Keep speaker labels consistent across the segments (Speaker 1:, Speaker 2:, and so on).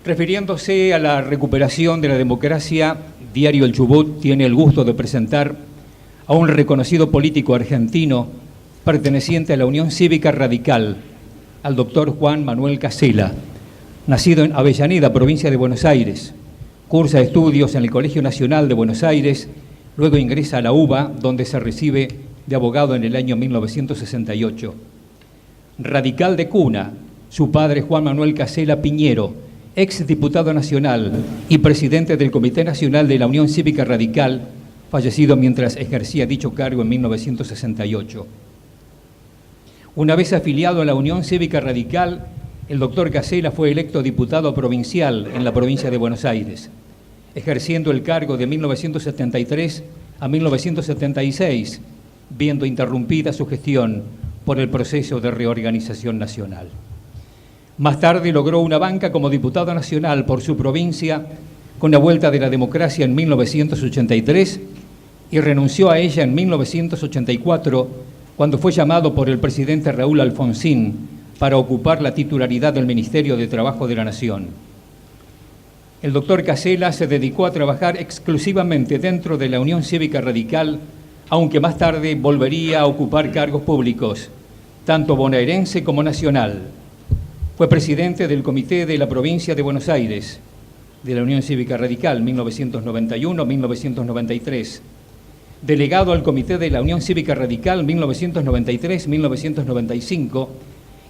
Speaker 1: Refiriéndose a la recuperación de la democracia, Diario El Chubut tiene el gusto de presentar a un reconocido político argentino perteneciente a la Unión Cívica Radical, al doctor Juan Manuel Casella, nacido en Avellaneda, provincia de Buenos Aires. Cursa estudios en el Colegio Nacional de Buenos Aires, luego ingresa a la UBA, donde se recibe de abogado en el año 1968. Radical de cuna, su padre Juan Manuel Casella Piñero, ex diputado nacional y presidente del Comité Nacional de la Unión Cívica Radical, fallecido mientras ejercía dicho cargo en 1968. Una vez afiliado a la Unión Cívica Radical, el doctor Casella fue electo diputado provincial en la provincia de Buenos Aires, ejerciendo el cargo de 1973 a 1976, viendo interrumpida su gestión por el proceso de reorganización nacional. Más tarde logró una banca como diputado nacional por su provincia con la vuelta de la democracia en 1983 y renunció a ella en 1984 cuando fue llamado por el presidente Raúl Alfonsín para ocupar la titularidad del Ministerio de Trabajo de la Nación. El doctor Casella se dedicó a trabajar exclusivamente dentro de la Unión Cívica Radical, aunque más tarde volvería a ocupar cargos públicos, tanto bonaerense como nacional. Fue presidente del Comité de la Provincia de Buenos Aires, de la Unión Cívica Radical, 1991-1993. Delegado al Comité de la Unión Cívica Radical, 1993-1995,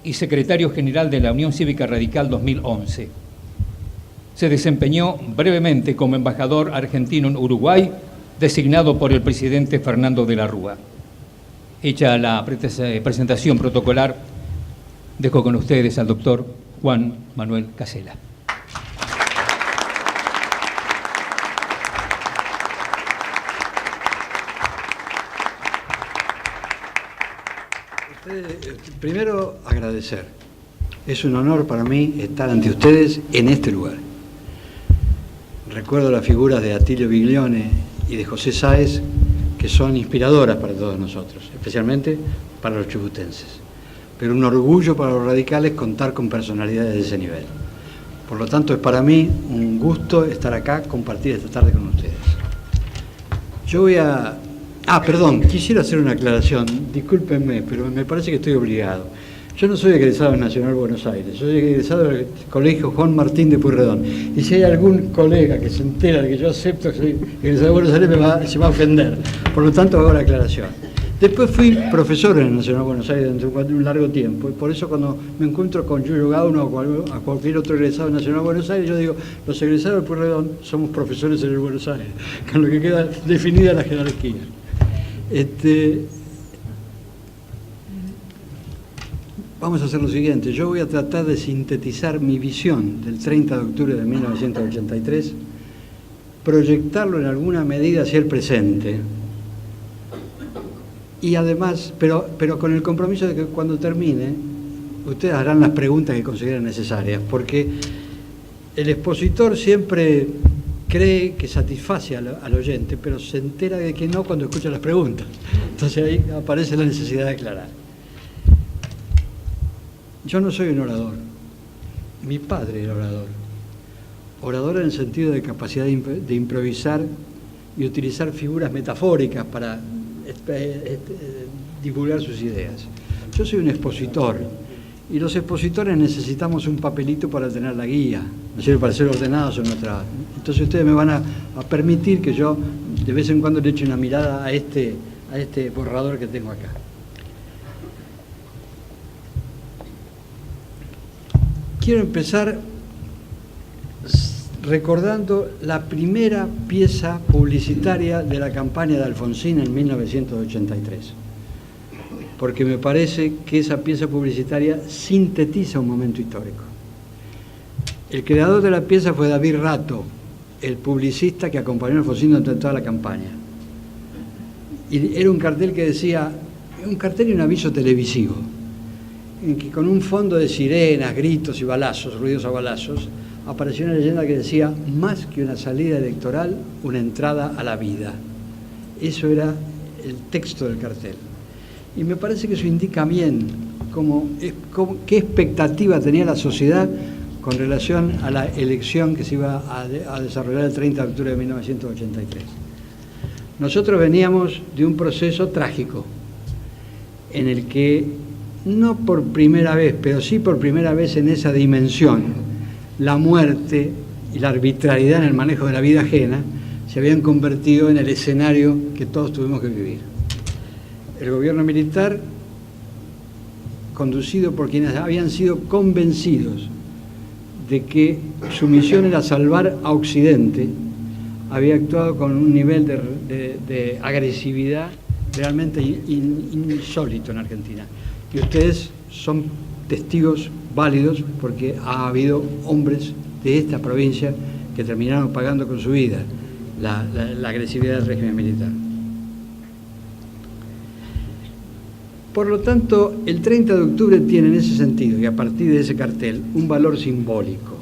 Speaker 1: y secretario general de la Unión Cívica Radical, 2011. Se desempeñó brevemente como embajador argentino en Uruguay, designado por el presidente Fernando de la Rúa. Hecha la presentación protocolar, dejo con ustedes al doctor Juan Manuel Casella.
Speaker 2: Primero, agradecer. Es un honor para mí estar ante ustedes en este lugar. Recuerdo las figuras de Atilio Biglione y de José Sáez, que son inspiradoras para todos nosotros, especialmente para los chubutenses. Pero un orgullo para los radicales contar con personalidades de ese nivel. Por lo tanto, es para mí un gusto estar acá, compartir esta tarde con ustedes. Yo voy a... perdón, quisiera hacer una aclaración, discúlpenme, pero me parece que estoy obligado. Yo no soy egresado en Nacional Buenos Aires, yo soy egresado del Colegio Juan Martín de Pueyrredón. Y si hay algún colega que se entera de que yo acepto que soy egresado de Buenos Aires, se va a ofender. Por lo tanto, hago la aclaración. Después fui profesor en el Nacional Buenos Aires durante un largo tiempo, y por eso cuando me encuentro con Yuyo Gauno o a cualquier otro egresado del Nacional Buenos Aires, yo digo, los egresados del Pueyrredón somos profesores en el Buenos Aires, con lo que queda definida la jerarquía. Vamos a hacer lo siguiente, yo voy a tratar de sintetizar mi visión del 30 de octubre de 1983, proyectarlo en alguna medida hacia el presente, y además, pero con el compromiso de que cuando termine, ustedes harán las preguntas que consideren necesarias, porque el expositor siempre cree que satisface al oyente, pero se entera de que no cuando escucha las preguntas. Entonces ahí aparece la necesidad de aclarar. Yo no soy un orador. Mi padre era orador. Orador en el sentido de capacidad de improvisar y utilizar figuras metafóricas para divulgar sus ideas. Yo soy un expositor, y los expositores necesitamos un papelito para tener la guía, ¿no es cierto?, para ser ordenados en nuestra... Entonces ustedes me van a permitir que yo de vez en cuando le eche una mirada a este borrador que tengo acá. Quiero empezar recordando la primera pieza publicitaria de la campaña de Alfonsín en 1983, porque me parece que esa pieza publicitaria sintetiza un momento histórico. El creador de la pieza fue David Rato, el publicista que acompañó a Alfonsín durante toda la campaña. Y era un cartel que decía, un cartel y un aviso televisivo, en que con un fondo de sirenas, gritos y balazos, ruidos a balazos, apareció una leyenda que decía, más que una salida electoral, una entrada a la vida. Eso era el texto del cartel. Y me parece que eso indica bien qué expectativa tenía la sociedad con relación a la elección que se iba a desarrollar el 30 de octubre de 1983. Nosotros veníamos de un proceso trágico en el que, no por primera vez, pero sí por primera vez en esa dimensión, la muerte y la arbitrariedad en el manejo de la vida ajena se habían convertido en el escenario que todos tuvimos que vivir. El gobierno militar, conducido por quienes habían sido convencidos de que su misión era salvar a Occidente, había actuado con un nivel de agresividad realmente insólito en Argentina. Y ustedes son testigos válidos porque ha habido hombres de esta provincia que terminaron pagando con su vida la agresividad del régimen militar. Por lo tanto, el 30 de octubre tiene en ese sentido, y a partir de ese cartel, un valor simbólico.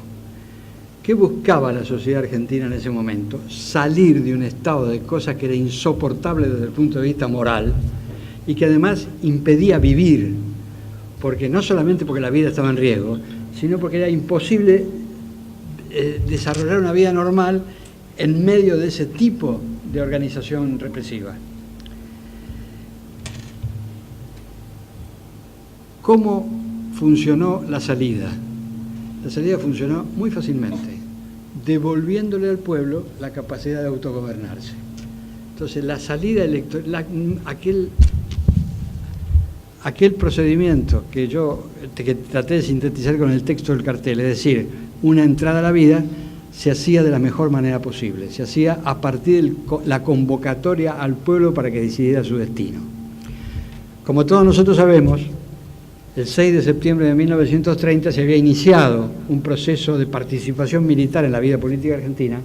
Speaker 2: ¿Qué buscaba la sociedad argentina en ese momento? Salir de un estado de cosas que era insoportable desde el punto de vista moral y que además impedía vivir, porque no solamente porque la vida estaba en riesgo, sino porque era imposible desarrollar una vida normal en medio de ese tipo de organización represiva. ¿Cómo funcionó la salida? La salida funcionó muy fácilmente, devolviéndole al pueblo la capacidad de autogobernarse. Entonces, la salida electoral, aquel procedimiento que traté de sintetizar con el texto del cartel, es decir, una entrada a la vida, se hacía de la mejor manera posible, se hacía a partir de la convocatoria al pueblo para que decidiera su destino. Como todos nosotros sabemos, el 6 de septiembre de 1930 se había iniciado un proceso de participación militar en la vida política argentina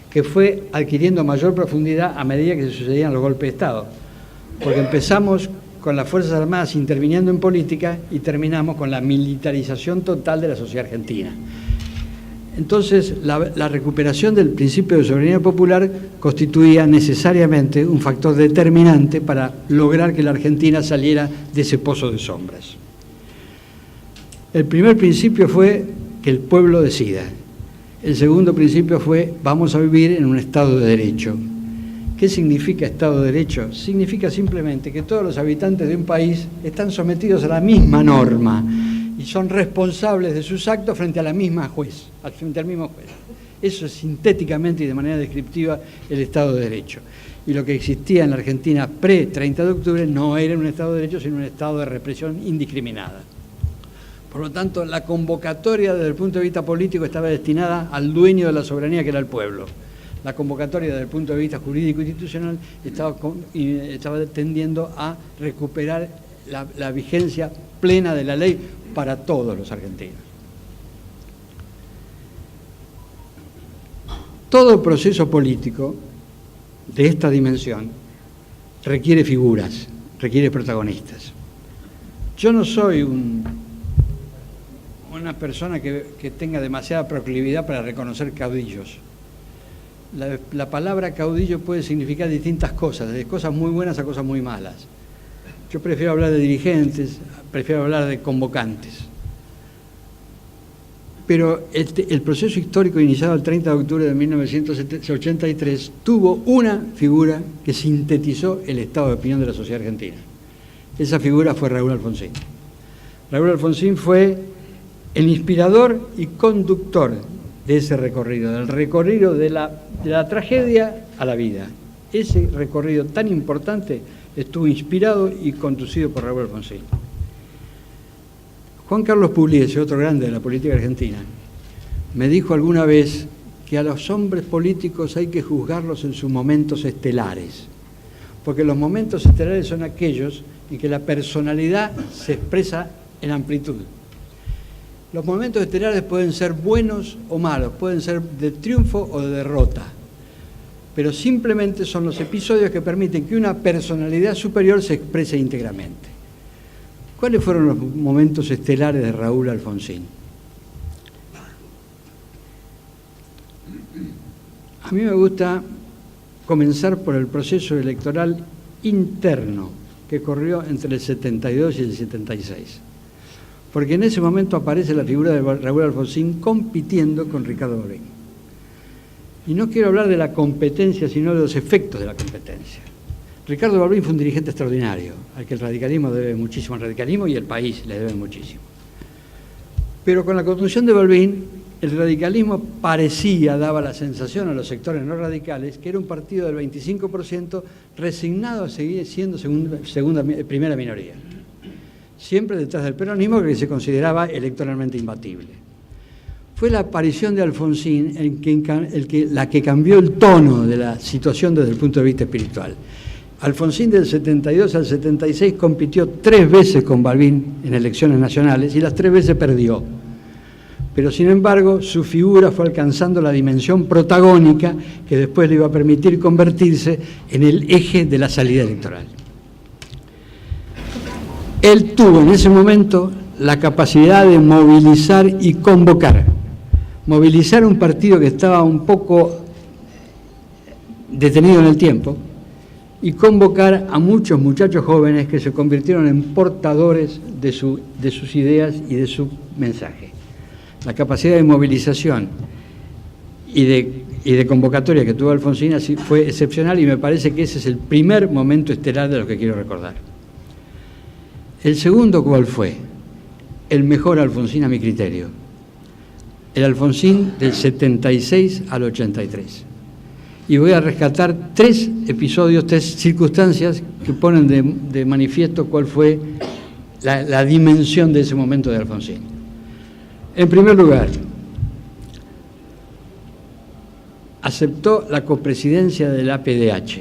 Speaker 2: que fue adquiriendo mayor profundidad a medida que se sucedían los golpes de Estado, porque empezamos con las Fuerzas Armadas interviniendo en política y terminamos con la militarización total de la sociedad argentina. Entonces, la recuperación del principio de soberanía popular constituía necesariamente un factor determinante para lograr que la Argentina saliera de ese pozo de sombras. El primer principio fue que el pueblo decida. El segundo principio fue: vamos a vivir en un Estado de Derecho. ¿Qué significa Estado de Derecho? Significa simplemente que todos los habitantes de un país están sometidos a la misma norma y son responsables de sus actos frente a la misma juez, frente al mismo juez. Eso es sintéticamente y de manera descriptiva el Estado de Derecho. Y lo que existía en la Argentina pre-30 de octubre no era un Estado de Derecho, sino un Estado de represión indiscriminada. Por lo tanto, la convocatoria desde el punto de vista político estaba destinada al dueño de la soberanía, que era el pueblo. La convocatoria desde el punto de vista jurídico e institucional estaba tendiendo a recuperar la vigencia plena de la ley para todos los argentinos. Todo proceso político de esta dimensión requiere figuras, requiere protagonistas. Yo no soy una persona que tenga demasiada proclividad para reconocer caudillos. La palabra caudillo puede significar distintas cosas, desde cosas muy buenas a cosas muy malas. Yo prefiero hablar de dirigentes, prefiero hablar de convocantes. Pero el proceso histórico iniciado el 30 de octubre de 1983 tuvo una figura que sintetizó el estado de opinión de la sociedad argentina. Esa figura fue Raúl Alfonsín. Raúl Alfonsín fue el inspirador y conductor de ese recorrido, del recorrido de la tragedia a la vida. Ese recorrido tan importante estuvo inspirado y conducido por Raúl Alfonsín. Juan Carlos Pugliese, otro grande de la política argentina, me dijo alguna vez que a los hombres políticos hay que juzgarlos en sus momentos estelares, porque los momentos estelares son aquellos en que la personalidad se expresa en amplitud. Los momentos estelares pueden ser buenos o malos, pueden ser de triunfo o de derrota, pero simplemente son los episodios que permiten que una personalidad superior se exprese íntegramente. ¿Cuáles fueron los momentos estelares de Raúl Alfonsín? A mí me gusta comenzar por el proceso electoral interno que corrió entre el 72 y el 76. porque en ese momento aparece la figura de Raúl Alfonsín compitiendo con Ricardo Balbín. Y no quiero hablar de la competencia, sino de los efectos de la competencia. Ricardo Balbín fue un dirigente extraordinario, al que el radicalismo debe muchísimo al radicalismo y el país le debe muchísimo. Pero con la construcción de Balbín, el radicalismo daba la sensación a los sectores no radicales que era un partido del 25% resignado a seguir siendo primera minoría. Siempre detrás del peronismo, que se consideraba electoralmente imbatible. Fue la aparición de Alfonsín la que cambió el tono de la situación desde el punto de vista espiritual. Alfonsín del 72 al 76 compitió 3 veces con Balbín en elecciones nacionales y las 3 veces perdió. Pero sin embargo su figura fue alcanzando la dimensión protagónica que después le iba a permitir convertirse en el eje de la salida electoral. Él tuvo en ese momento la capacidad de movilizar y convocar. Movilizar un partido que estaba un poco detenido en el tiempo y convocar a muchos muchachos jóvenes que se convirtieron en portadores de sus ideas y de su mensaje. La capacidad de movilización y de convocatoria que tuvo Alfonsín así fue excepcional y me parece que ese es el primer momento estelar de lo que quiero recordar. El segundo, ¿cuál fue? El mejor Alfonsín a mi criterio. El Alfonsín del 76 al 83. Y voy a rescatar 3 episodios, 3 circunstancias que ponen de manifiesto cuál fue la dimensión de ese momento de Alfonsín. En primer lugar, aceptó la copresidencia del APDH,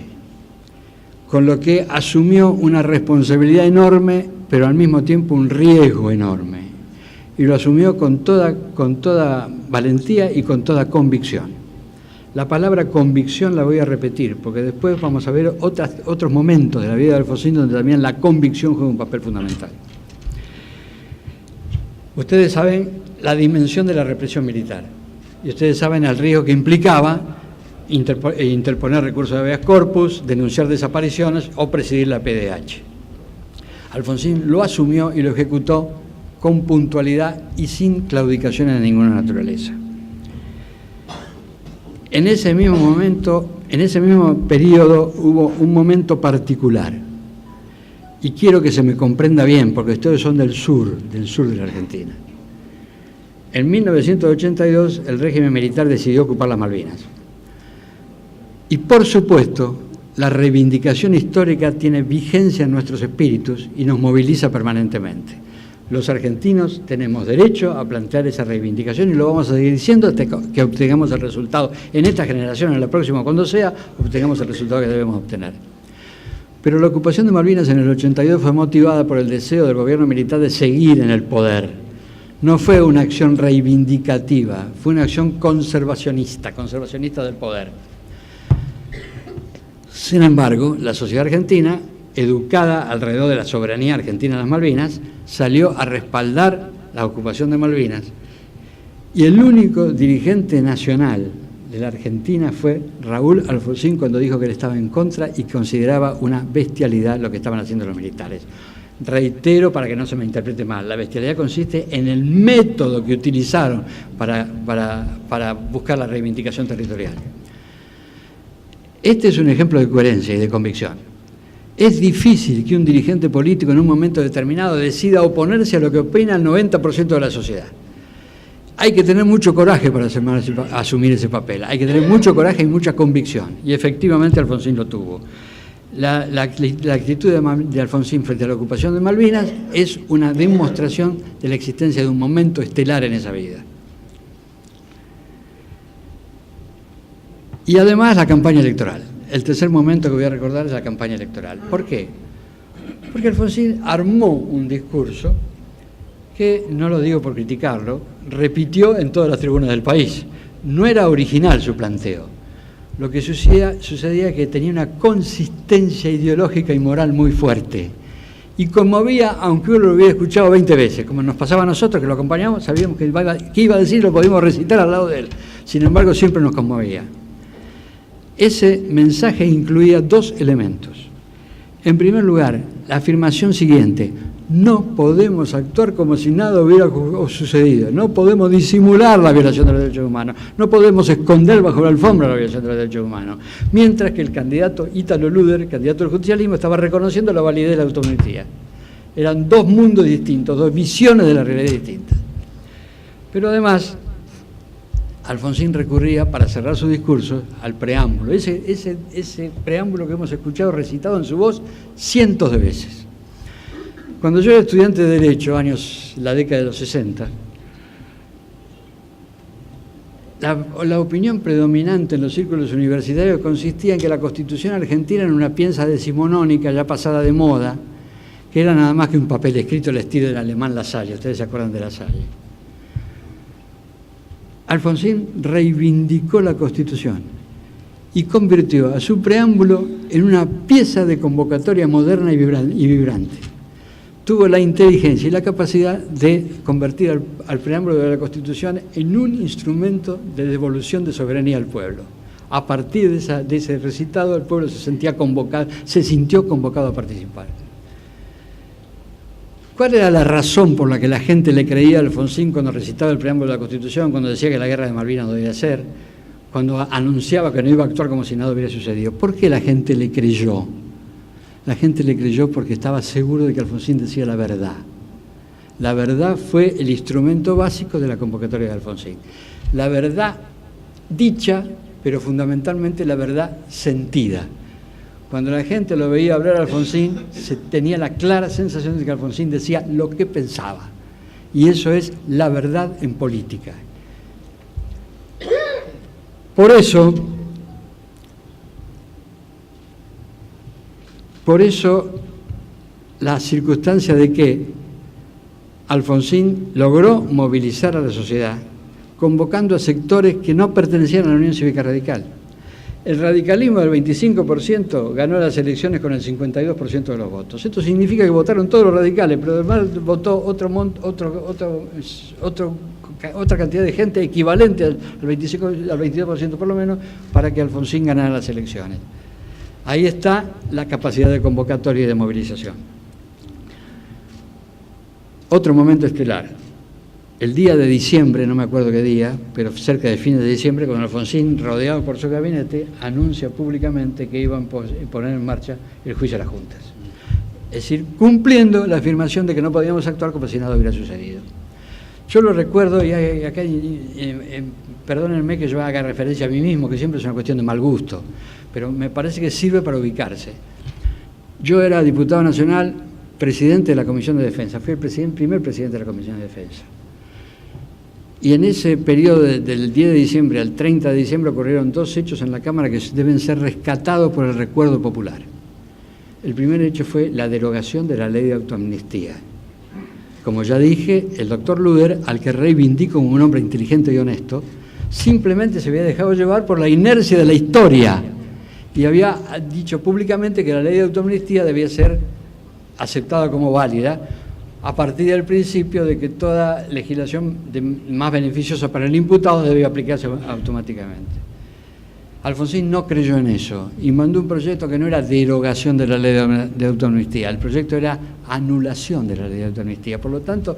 Speaker 2: con lo que asumió una responsabilidad enorme, pero al mismo tiempo un riesgo enorme. Y lo asumió con toda valentía y con toda convicción. La palabra convicción la voy a repetir, porque después vamos a ver otros momentos de la vida de Alfonsín donde también la convicción juega un papel fundamental. Ustedes saben la dimensión de la represión militar, y ustedes saben el riesgo que implicaba interponer recursos de habeas corpus, denunciar desapariciones o presidir la PDH. Alfonsín lo asumió y lo ejecutó con puntualidad y sin claudicaciones de ninguna naturaleza. En ese mismo momento, en ese mismo periodo, hubo un momento particular. Y quiero que se me comprenda bien, porque ustedes son del sur de la Argentina. En 1982, el régimen militar decidió ocupar las Malvinas. Y por supuesto, la reivindicación histórica tiene vigencia en nuestros espíritus y nos moviliza permanentemente. Los argentinos tenemos derecho a plantear esa reivindicación y lo vamos a seguir diciendo hasta que obtengamos el resultado. En esta generación, en la próxima, cuando sea, obtengamos el resultado que debemos obtener. Pero la ocupación de Malvinas en el 82 fue motivada por el deseo del gobierno militar de seguir en el poder. No fue una acción reivindicativa, fue una acción conservacionista del poder. Sin embargo, la sociedad argentina, educada alrededor de la soberanía argentina de las Malvinas, salió a respaldar la ocupación de Malvinas. Y el único dirigente nacional de la Argentina fue Raúl Alfonsín cuando dijo que él estaba en contra y consideraba una bestialidad lo que estaban haciendo los militares. Reitero para que no se me interprete mal, la bestialidad consiste en el método que utilizaron para buscar la reivindicación territorial. Este es un ejemplo de coherencia y de convicción. Es difícil que un dirigente político en un momento determinado decida oponerse a lo que opina el 90% de la sociedad. Hay que tener mucho coraje para asumir ese papel, hay que tener mucho coraje y mucha convicción, y efectivamente Alfonsín lo tuvo. La actitud de Alfonsín frente a la ocupación de Malvinas es una demostración de la existencia de un momento estelar en esa vida. Y además la campaña electoral. El tercer momento que voy a recordar es la campaña electoral. ¿Por qué? Porque Alfonsín armó un discurso que, no lo digo por criticarlo, repitió en todas las tribunas del país. No era original su planteo. Lo que sucedía es que tenía una consistencia ideológica y moral muy fuerte. Y conmovía, aunque uno lo hubiera escuchado 20 veces, como nos pasaba a nosotros, que lo acompañamos, sabíamos que iba a decir, lo podíamos recitar al lado de él. Sin embargo, siempre nos conmovía. Ese mensaje incluía 2 elementos. En primer lugar, la afirmación siguiente: no podemos actuar como si nada hubiera sucedido, no podemos disimular la violación de los derechos humanos, no podemos esconder bajo la alfombra la violación de los derechos humanos, mientras que el candidato Ítalo Luder, candidato del justicialismo, estaba reconociendo la validez de la autoamnistía. Eran dos mundos distintos, dos visiones de la realidad distintas. Pero además, Alfonsín recurría, para cerrar su discurso, al preámbulo, ese preámbulo que hemos escuchado recitado en su voz cientos de veces. Cuando yo era estudiante de Derecho, la década de los 60, la opinión predominante en los círculos universitarios consistía en que la Constitución argentina era una pieza decimonónica ya pasada de moda, que era nada más que un papel escrito al estilo del alemán Lasalle. Ustedes se acuerdan de Lasalle. Alfonsín reivindicó la Constitución y convirtió a su preámbulo en una pieza de convocatoria moderna y vibrante. Tuvo la inteligencia y la capacidad de convertir al preámbulo de la Constitución en un instrumento de devolución de soberanía al pueblo. A partir de ese recitado, el pueblo se sintió convocado a participar. ¿Cuál era la razón por la que la gente le creía a Alfonsín cuando recitaba el preámbulo de la Constitución, cuando decía que la guerra de Malvinas no debía ser, cuando anunciaba que no iba a actuar como si nada hubiera sucedido? ¿Por qué la gente le creyó? La gente le creyó porque estaba seguro de que Alfonsín decía la verdad. La verdad fue el instrumento básico de la convocatoria de Alfonsín. La verdad dicha, pero fundamentalmente la verdad sentida. Cuando la gente lo veía hablar a Alfonsín, se tenía la clara sensación de que Alfonsín decía lo que pensaba. Y eso es la verdad en política. Por eso la circunstancia de que Alfonsín logró movilizar a la sociedad, convocando a sectores que no pertenecían a la Unión Cívica Radical. El radicalismo del 25% ganó las elecciones con el 52% de los votos. Esto significa que votaron todos los radicales, pero además votó otra cantidad de gente equivalente al 22% por lo menos, para que Alfonsín ganara las elecciones. Ahí está la capacidad de convocatoria y de movilización. Otro momento estelar. El día de diciembre, no me acuerdo qué día, pero cerca de fines de diciembre, cuando Alfonsín, rodeado por su gabinete, anuncia públicamente que iban a poner en marcha el juicio a las juntas. Es decir, cumpliendo la afirmación de que no podíamos actuar como si nada hubiera sucedido. Yo lo recuerdo, y acá, perdónenme que yo haga referencia a mí mismo, que siempre es una cuestión de mal gusto, pero me parece que sirve para ubicarse. Yo era diputado nacional, presidente de la Comisión de Defensa, fui el primer presidente de la Comisión de Defensa. Y en ese periodo del 10 de diciembre al 30 de diciembre ocurrieron dos hechos en la Cámara que deben ser rescatados por el recuerdo popular. El primer hecho fue la derogación de la ley de autoamnistía. Como ya dije, el doctor Luder, al que reivindico como un hombre inteligente y honesto, simplemente se había dejado llevar por la inercia de la historia y había dicho públicamente que la ley de autoamnistía debía ser aceptada como válida, a partir del principio de que toda legislación más beneficiosa para el imputado debía aplicarse automáticamente. Alfonsín no creyó en eso y mandó un proyecto que no era derogación de la ley de autoamnistía, el proyecto era anulación de la ley de autoamnistía. Por lo tanto,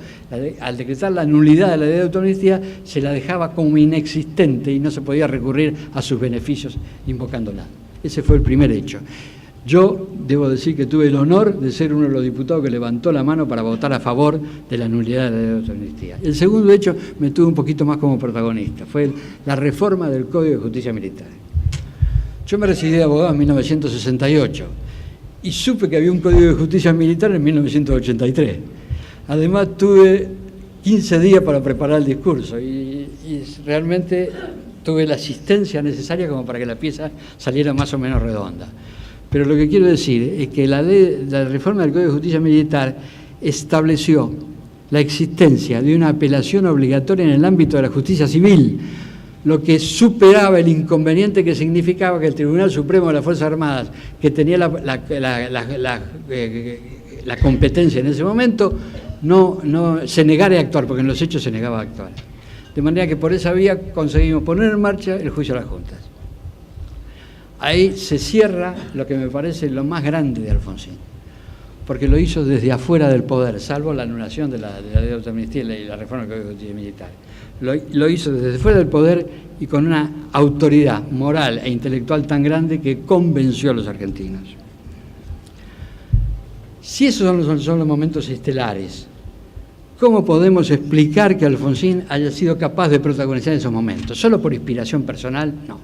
Speaker 2: al decretar la nulidad de la ley de autoamnistía, se la dejaba como inexistente y no se podía recurrir a sus beneficios invocándola. Ese fue el primer hecho. Yo debo decir que tuve el honor de ser uno de los diputados que levantó la mano para votar a favor de la nulidad de la ley de autoamnistía. El segundo hecho me tuvo un poquito más como protagonista, fue la reforma del Código de Justicia Militar. Yo me recibí de abogado en 1968 y supe que había un Código de Justicia Militar en 1983. Además tuve 15 días para preparar el discurso y realmente tuve la asistencia necesaria como para que la pieza saliera más o menos redonda. Pero lo que quiero decir es que la reforma del Código de Justicia Militar estableció la existencia de una apelación obligatoria en el ámbito de la justicia civil, lo que superaba el inconveniente que significaba que el Tribunal Supremo de las Fuerzas Armadas, que tenía la competencia en ese momento, no se negara a actuar, porque en los hechos se negaba a actuar. De manera que por esa vía conseguimos poner en marcha el juicio a las juntas. Ahí se cierra lo que me parece lo más grande de Alfonsín, porque lo hizo desde afuera del poder, salvo la anulación de la ley de autoamnistía y la reforma del Código Civil Militar. Lo hizo desde fuera del poder y con una autoridad moral e intelectual tan grande que convenció a los argentinos. Si esos son los momentos estelares, ¿cómo podemos explicar que Alfonsín haya sido capaz de protagonizar esos momentos? ¿Solo por inspiración personal? No.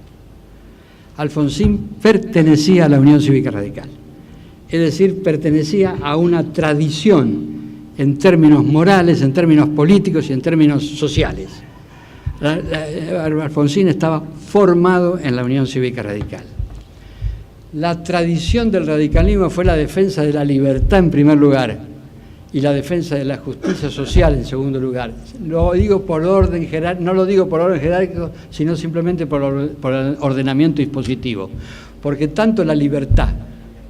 Speaker 2: Alfonsín pertenecía a la Unión Cívica Radical. Es decir, pertenecía a una tradición en términos morales, en términos políticos y en términos sociales. Alfonsín estaba formado en la Unión Cívica Radical. La tradición del radicalismo fue la defensa de la libertad en primer lugar y la defensa de la justicia social en segundo lugar. Lo digo por orden jerárquico, no lo digo por orden jerárquico, sino simplemente por el ordenamiento dispositivo, porque tanto la libertad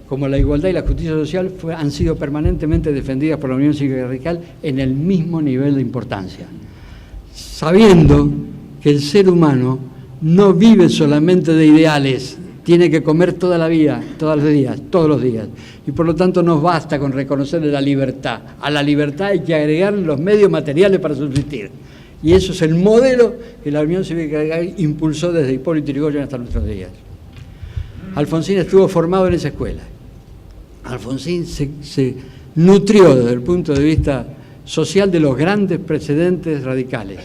Speaker 2: como la igualdad y la justicia social han sido permanentemente defendidas por la Unión Cívica Radical en el mismo nivel de importancia, sabiendo que el ser humano no vive solamente de ideales, tiene que comer toda la vida, todos los días, y por lo tanto no basta con reconocerle la libertad. A la libertad hay que agregar los medios materiales para subsistir, y eso es el modelo que la Unión Cívica Radical impulsó desde Hipólito Yrigoyen hasta nuestros días. Alfonsín estuvo formado en esa escuela. Alfonsín se nutrió desde el punto de vista social de los grandes precedentes radicales,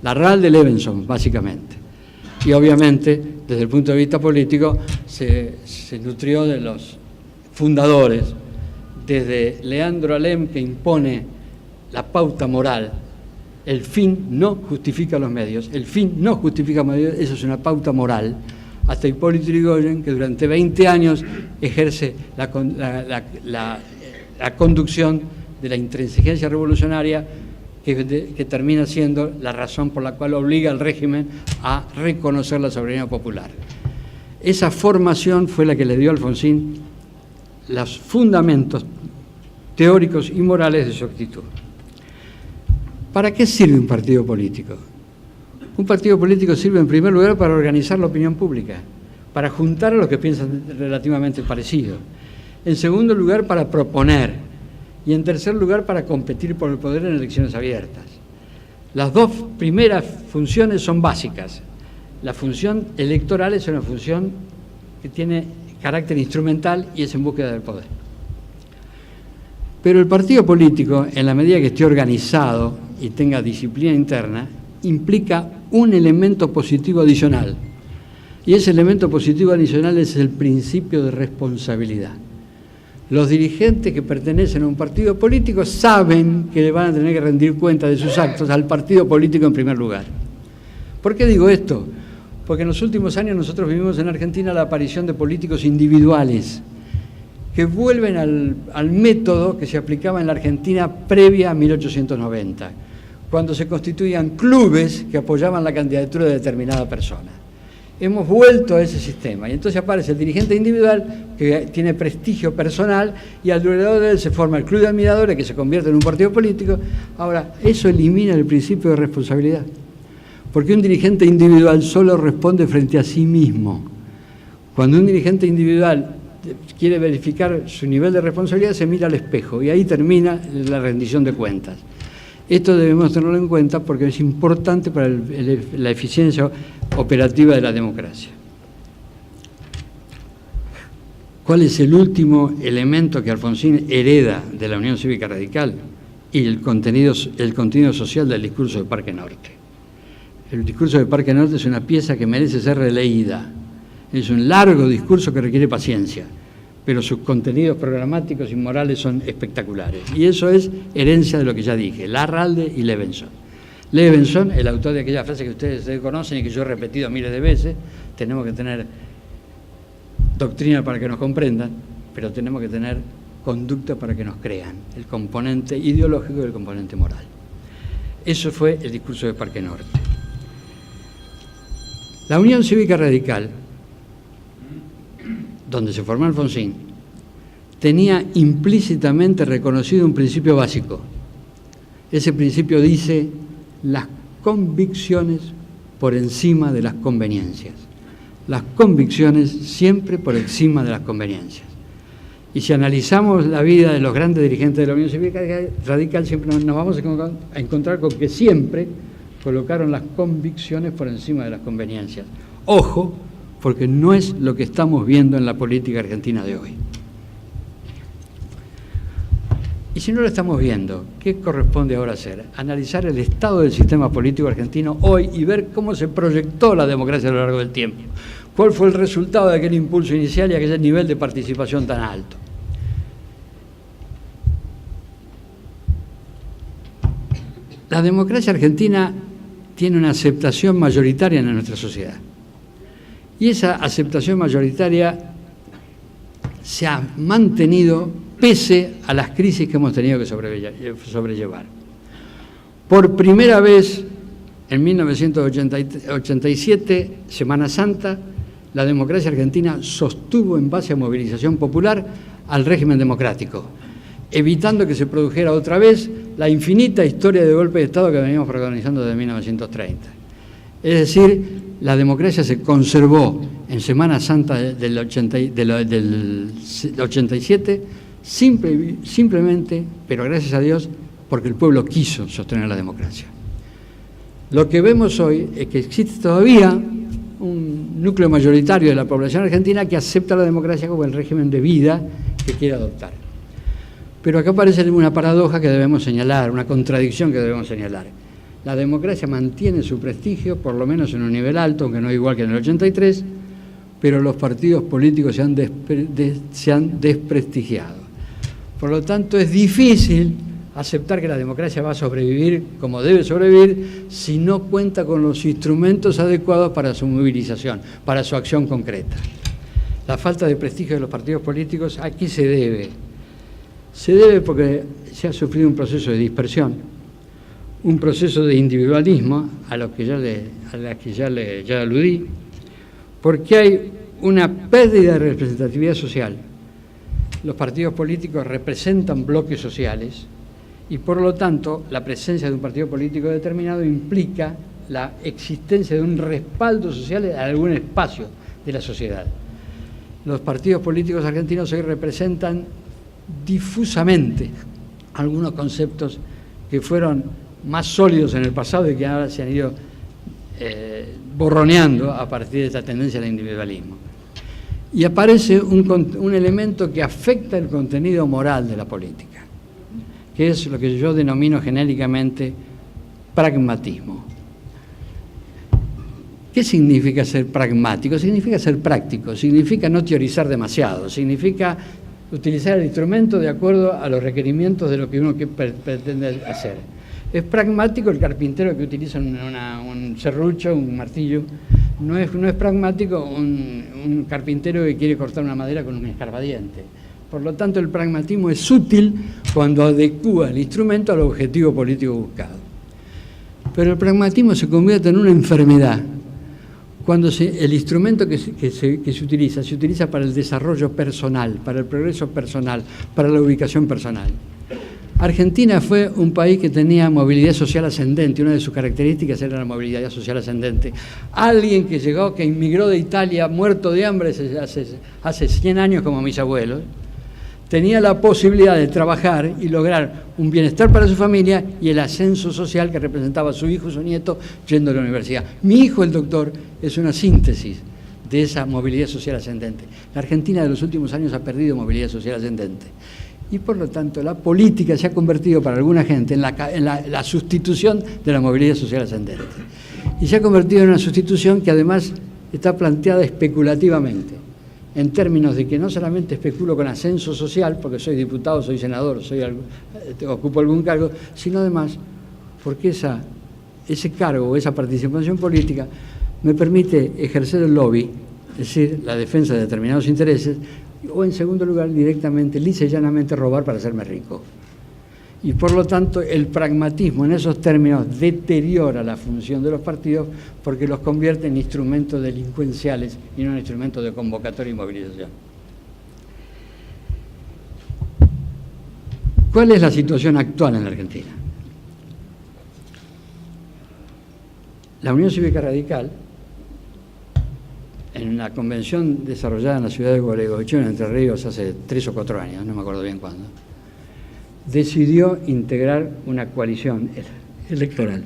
Speaker 2: la RAL de Levenson, básicamente. Y obviamente, desde el punto de vista político, se nutrió de los fundadores, desde Leandro Alem, que impone la pauta moral. El fin no justifica los medios, el fin no justifica los medios, eso es una pauta moral. Hasta Hipólito Yrigoyen, que durante 20 años ejerce la conducción de la intransigencia revolucionaria que termina siendo la razón por la cual obliga al régimen a reconocer la soberanía popular. Esa formación fue la que le dio a Alfonsín los fundamentos teóricos y morales de su actitud. ¿Para qué sirve un partido político? Un partido político sirve en primer lugar para organizar la opinión pública, para juntar a los que piensan relativamente parecido. En segundo lugar, para proponer. Y en tercer lugar, para competir por el poder en elecciones abiertas. Las dos primeras funciones son básicas. La función electoral es una función que tiene carácter instrumental y es en búsqueda del poder. Pero el partido político, en la medida que esté organizado y tenga disciplina interna, implica un elemento positivo adicional. Y ese elemento positivo adicional es el principio de responsabilidad. Los dirigentes que pertenecen a un partido político saben que le van a tener que rendir cuenta de sus actos al partido político en primer lugar. ¿Por qué digo esto? Porque en los últimos años nosotros vivimos en Argentina la aparición de políticos individuales que vuelven al método que se aplicaba en la Argentina previa a 1890, cuando se constituían clubes que apoyaban la candidatura de determinada persona. Hemos vuelto a ese sistema y entonces aparece el dirigente individual que tiene prestigio personal y alrededor de él se forma el club de admiradores que se convierte en un partido político. Ahora, eso elimina el principio de responsabilidad, porque un dirigente individual solo responde frente a sí mismo. Cuando un dirigente individual quiere verificar su nivel de responsabilidad, se mira al espejo y ahí termina la rendición de cuentas. Esto debemos tenerlo en cuenta porque es importante para la eficiencia operativa de la democracia. ¿Cuál es el último elemento que Alfonsín hereda de la Unión Cívica Radical? Y el contenido social del discurso de Parque Norte. El discurso de Parque Norte es una pieza que merece ser releída. Es un largo discurso que requiere paciencia, pero sus contenidos programáticos y morales son espectaculares. Y eso es herencia de lo que ya dije, Larralde y Levenson. Levenson, el autor de aquella frase que ustedes conocen y que yo he repetido miles de veces, tenemos que tener doctrina para que nos comprendan, pero tenemos que tener conducta para que nos crean, el componente ideológico y el componente moral. Eso fue el discurso de Parque Norte. La Unión Cívica Radical, donde se formó Alfonsín, tenía implícitamente reconocido un principio básico. Ese principio dice: las convicciones por encima de las conveniencias. Las convicciones siempre por encima de las conveniencias. Y si analizamos la vida de los grandes dirigentes de la Unión Cívica Radical, siempre nos vamos a encontrar con que siempre colocaron las convicciones por encima de las conveniencias. Ojo, porque no es lo que estamos viendo en la política argentina de hoy. Y si no lo estamos viendo, ¿qué corresponde ahora hacer? Analizar el estado del sistema político argentino hoy y ver cómo se proyectó la democracia a lo largo del tiempo. ¿Cuál fue el resultado de aquel impulso inicial y aquel nivel de participación tan alto? La democracia argentina tiene una aceptación mayoritaria en nuestra sociedad. Y esa aceptación mayoritaria se ha mantenido pese a las crisis que hemos tenido que sobrellevar. Por primera vez, en 1987, Semana Santa, la democracia argentina sostuvo en base a movilización popular al régimen democrático, evitando que se produjera otra vez la infinita historia de golpe de Estado que veníamos protagonizando desde 1930. Es decir, la democracia se conservó en Semana Santa del 87 simplemente, pero gracias a Dios, porque el pueblo quiso sostener la democracia. Lo que vemos hoy es que existe todavía un núcleo mayoritario de la población argentina que acepta la democracia como el régimen de vida que quiere adoptar. Pero acá aparece una paradoja que debemos señalar, una contradicción que debemos señalar. La democracia mantiene su prestigio, por lo menos en un nivel alto, aunque no igual que en el 83, pero los partidos políticos se han desprestigiado. Por lo tanto, es difícil aceptar que la democracia va a sobrevivir como debe sobrevivir si no cuenta con los instrumentos adecuados para su movilización, para su acción concreta. La falta de prestigio de los partidos políticos, ¿a qué se debe? Se debe porque se ha sufrido un proceso de dispersión, un proceso de individualismo, a la que ya aludí, porque hay una pérdida de representatividad social. Los partidos políticos representan bloques sociales y, por lo tanto, la presencia de un partido político determinado implica la existencia de un respaldo social en algún espacio de la sociedad. Los partidos políticos argentinos hoy representan difusamente algunos conceptos que fueron más sólidos en el pasado y que ahora se han ido borroneando a partir de esta tendencia al individualismo. Y aparece un elemento que afecta el contenido moral de la política, que es lo que yo denomino genéricamente pragmatismo. ¿Qué significa ser pragmático? Significa ser práctico, significa no teorizar demasiado, significa utilizar el instrumento de acuerdo a los requerimientos de lo que uno pretende hacer. Es pragmático el carpintero que utiliza un serrucho, un martillo. No es pragmático un carpintero que quiere cortar una madera con un escarbadiente. Por lo tanto, el pragmatismo es útil cuando adecúa el instrumento al objetivo político buscado. Pero el pragmatismo se convierte en una enfermedad cuando el instrumento que se utiliza para el desarrollo personal, para el progreso personal, para la ubicación personal. Argentina fue un país que tenía movilidad social ascendente, una de sus características era la movilidad social ascendente. Alguien que inmigró de Italia muerto de hambre hace 100 años como mis abuelos, tenía la posibilidad de trabajar y lograr un bienestar para su familia y el ascenso social que representaba a su hijo y su nieto yendo a la universidad. Mi hijo, el doctor, es una síntesis de esa movilidad social ascendente. La Argentina de los últimos años ha perdido movilidad social ascendente. Y por lo tanto la política se ha convertido para alguna gente en la sustitución de la movilidad social ascendente. Y se ha convertido en una sustitución que además está planteada especulativamente, en términos de que no solamente especulo con ascenso social, porque soy diputado, soy senador, ocupo algún cargo, sino además porque ese cargo o esa participación política me permite ejercer el lobby, es decir, la defensa de determinados intereses, o en segundo lugar, directamente, lisa y llanamente, robar para hacerme rico. Y por lo tanto, el pragmatismo en esos términos deteriora la función de los partidos porque los convierte en instrumentos delincuenciales y no en instrumentos de convocatoria y movilización. ¿Cuál es la situación actual en la Argentina? La Unión Cívica Radical en la convención desarrollada en la ciudad de Gualeguaychú, en Entre Ríos, hace 3 o 4 años, no me acuerdo bien cuándo, decidió integrar una coalición electoral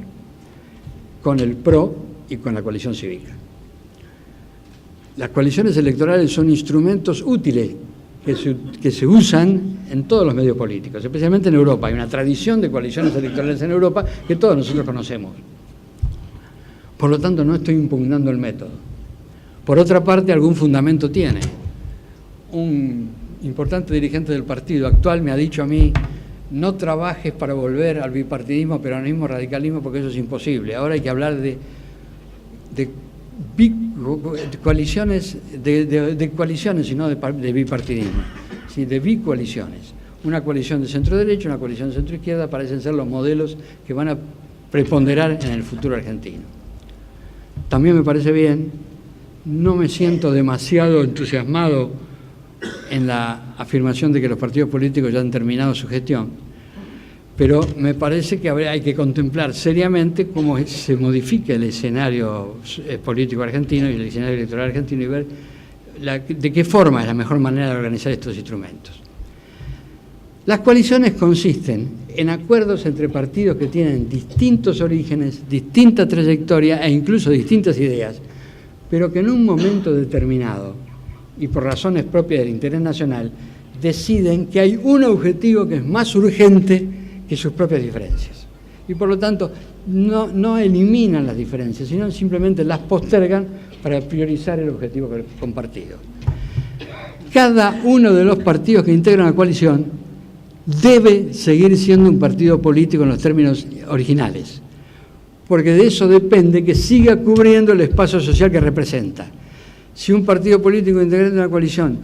Speaker 2: con el PRO y con la coalición cívica. Las coaliciones electorales son instrumentos útiles que se usan en todos los medios políticos, especialmente en Europa. Hay una tradición de coaliciones electorales en Europa que todos nosotros conocemos. Por lo tanto, no estoy impugnando el método. Por otra parte, algún fundamento tiene. Un importante dirigente del partido actual me ha dicho a mí: no trabajes para volver al bipartidismo, peronismo, radicalismo, porque eso es imposible. Ahora hay que hablar de coaliciones, de coaliciones y no de bipartidismo, ¿sí? De bicoaliciones. Una coalición de centro-derecha, una coalición de centro-izquierda parecen ser los modelos que van a preponderar en el futuro argentino. También me parece bien, no me siento demasiado entusiasmado en la afirmación de que los partidos políticos ya han terminado su gestión, pero me parece que hay que contemplar seriamente cómo se modifica el escenario político argentino y el escenario electoral argentino y ver de qué forma es la mejor manera de organizar estos instrumentos. Las coaliciones consisten en acuerdos entre partidos que tienen distintos orígenes, distinta trayectoria e incluso distintas ideas, pero que en un momento determinado y por razones propias del interés nacional deciden que hay un objetivo que es más urgente que sus propias diferencias. Y por lo tanto no eliminan las diferencias, sino simplemente las postergan para priorizar el objetivo compartido. Cada uno de los partidos que integran la coalición debe seguir siendo un partido político en los términos originales, porque de eso depende que siga cubriendo el espacio social que representa. Si un partido político integrante de una coalición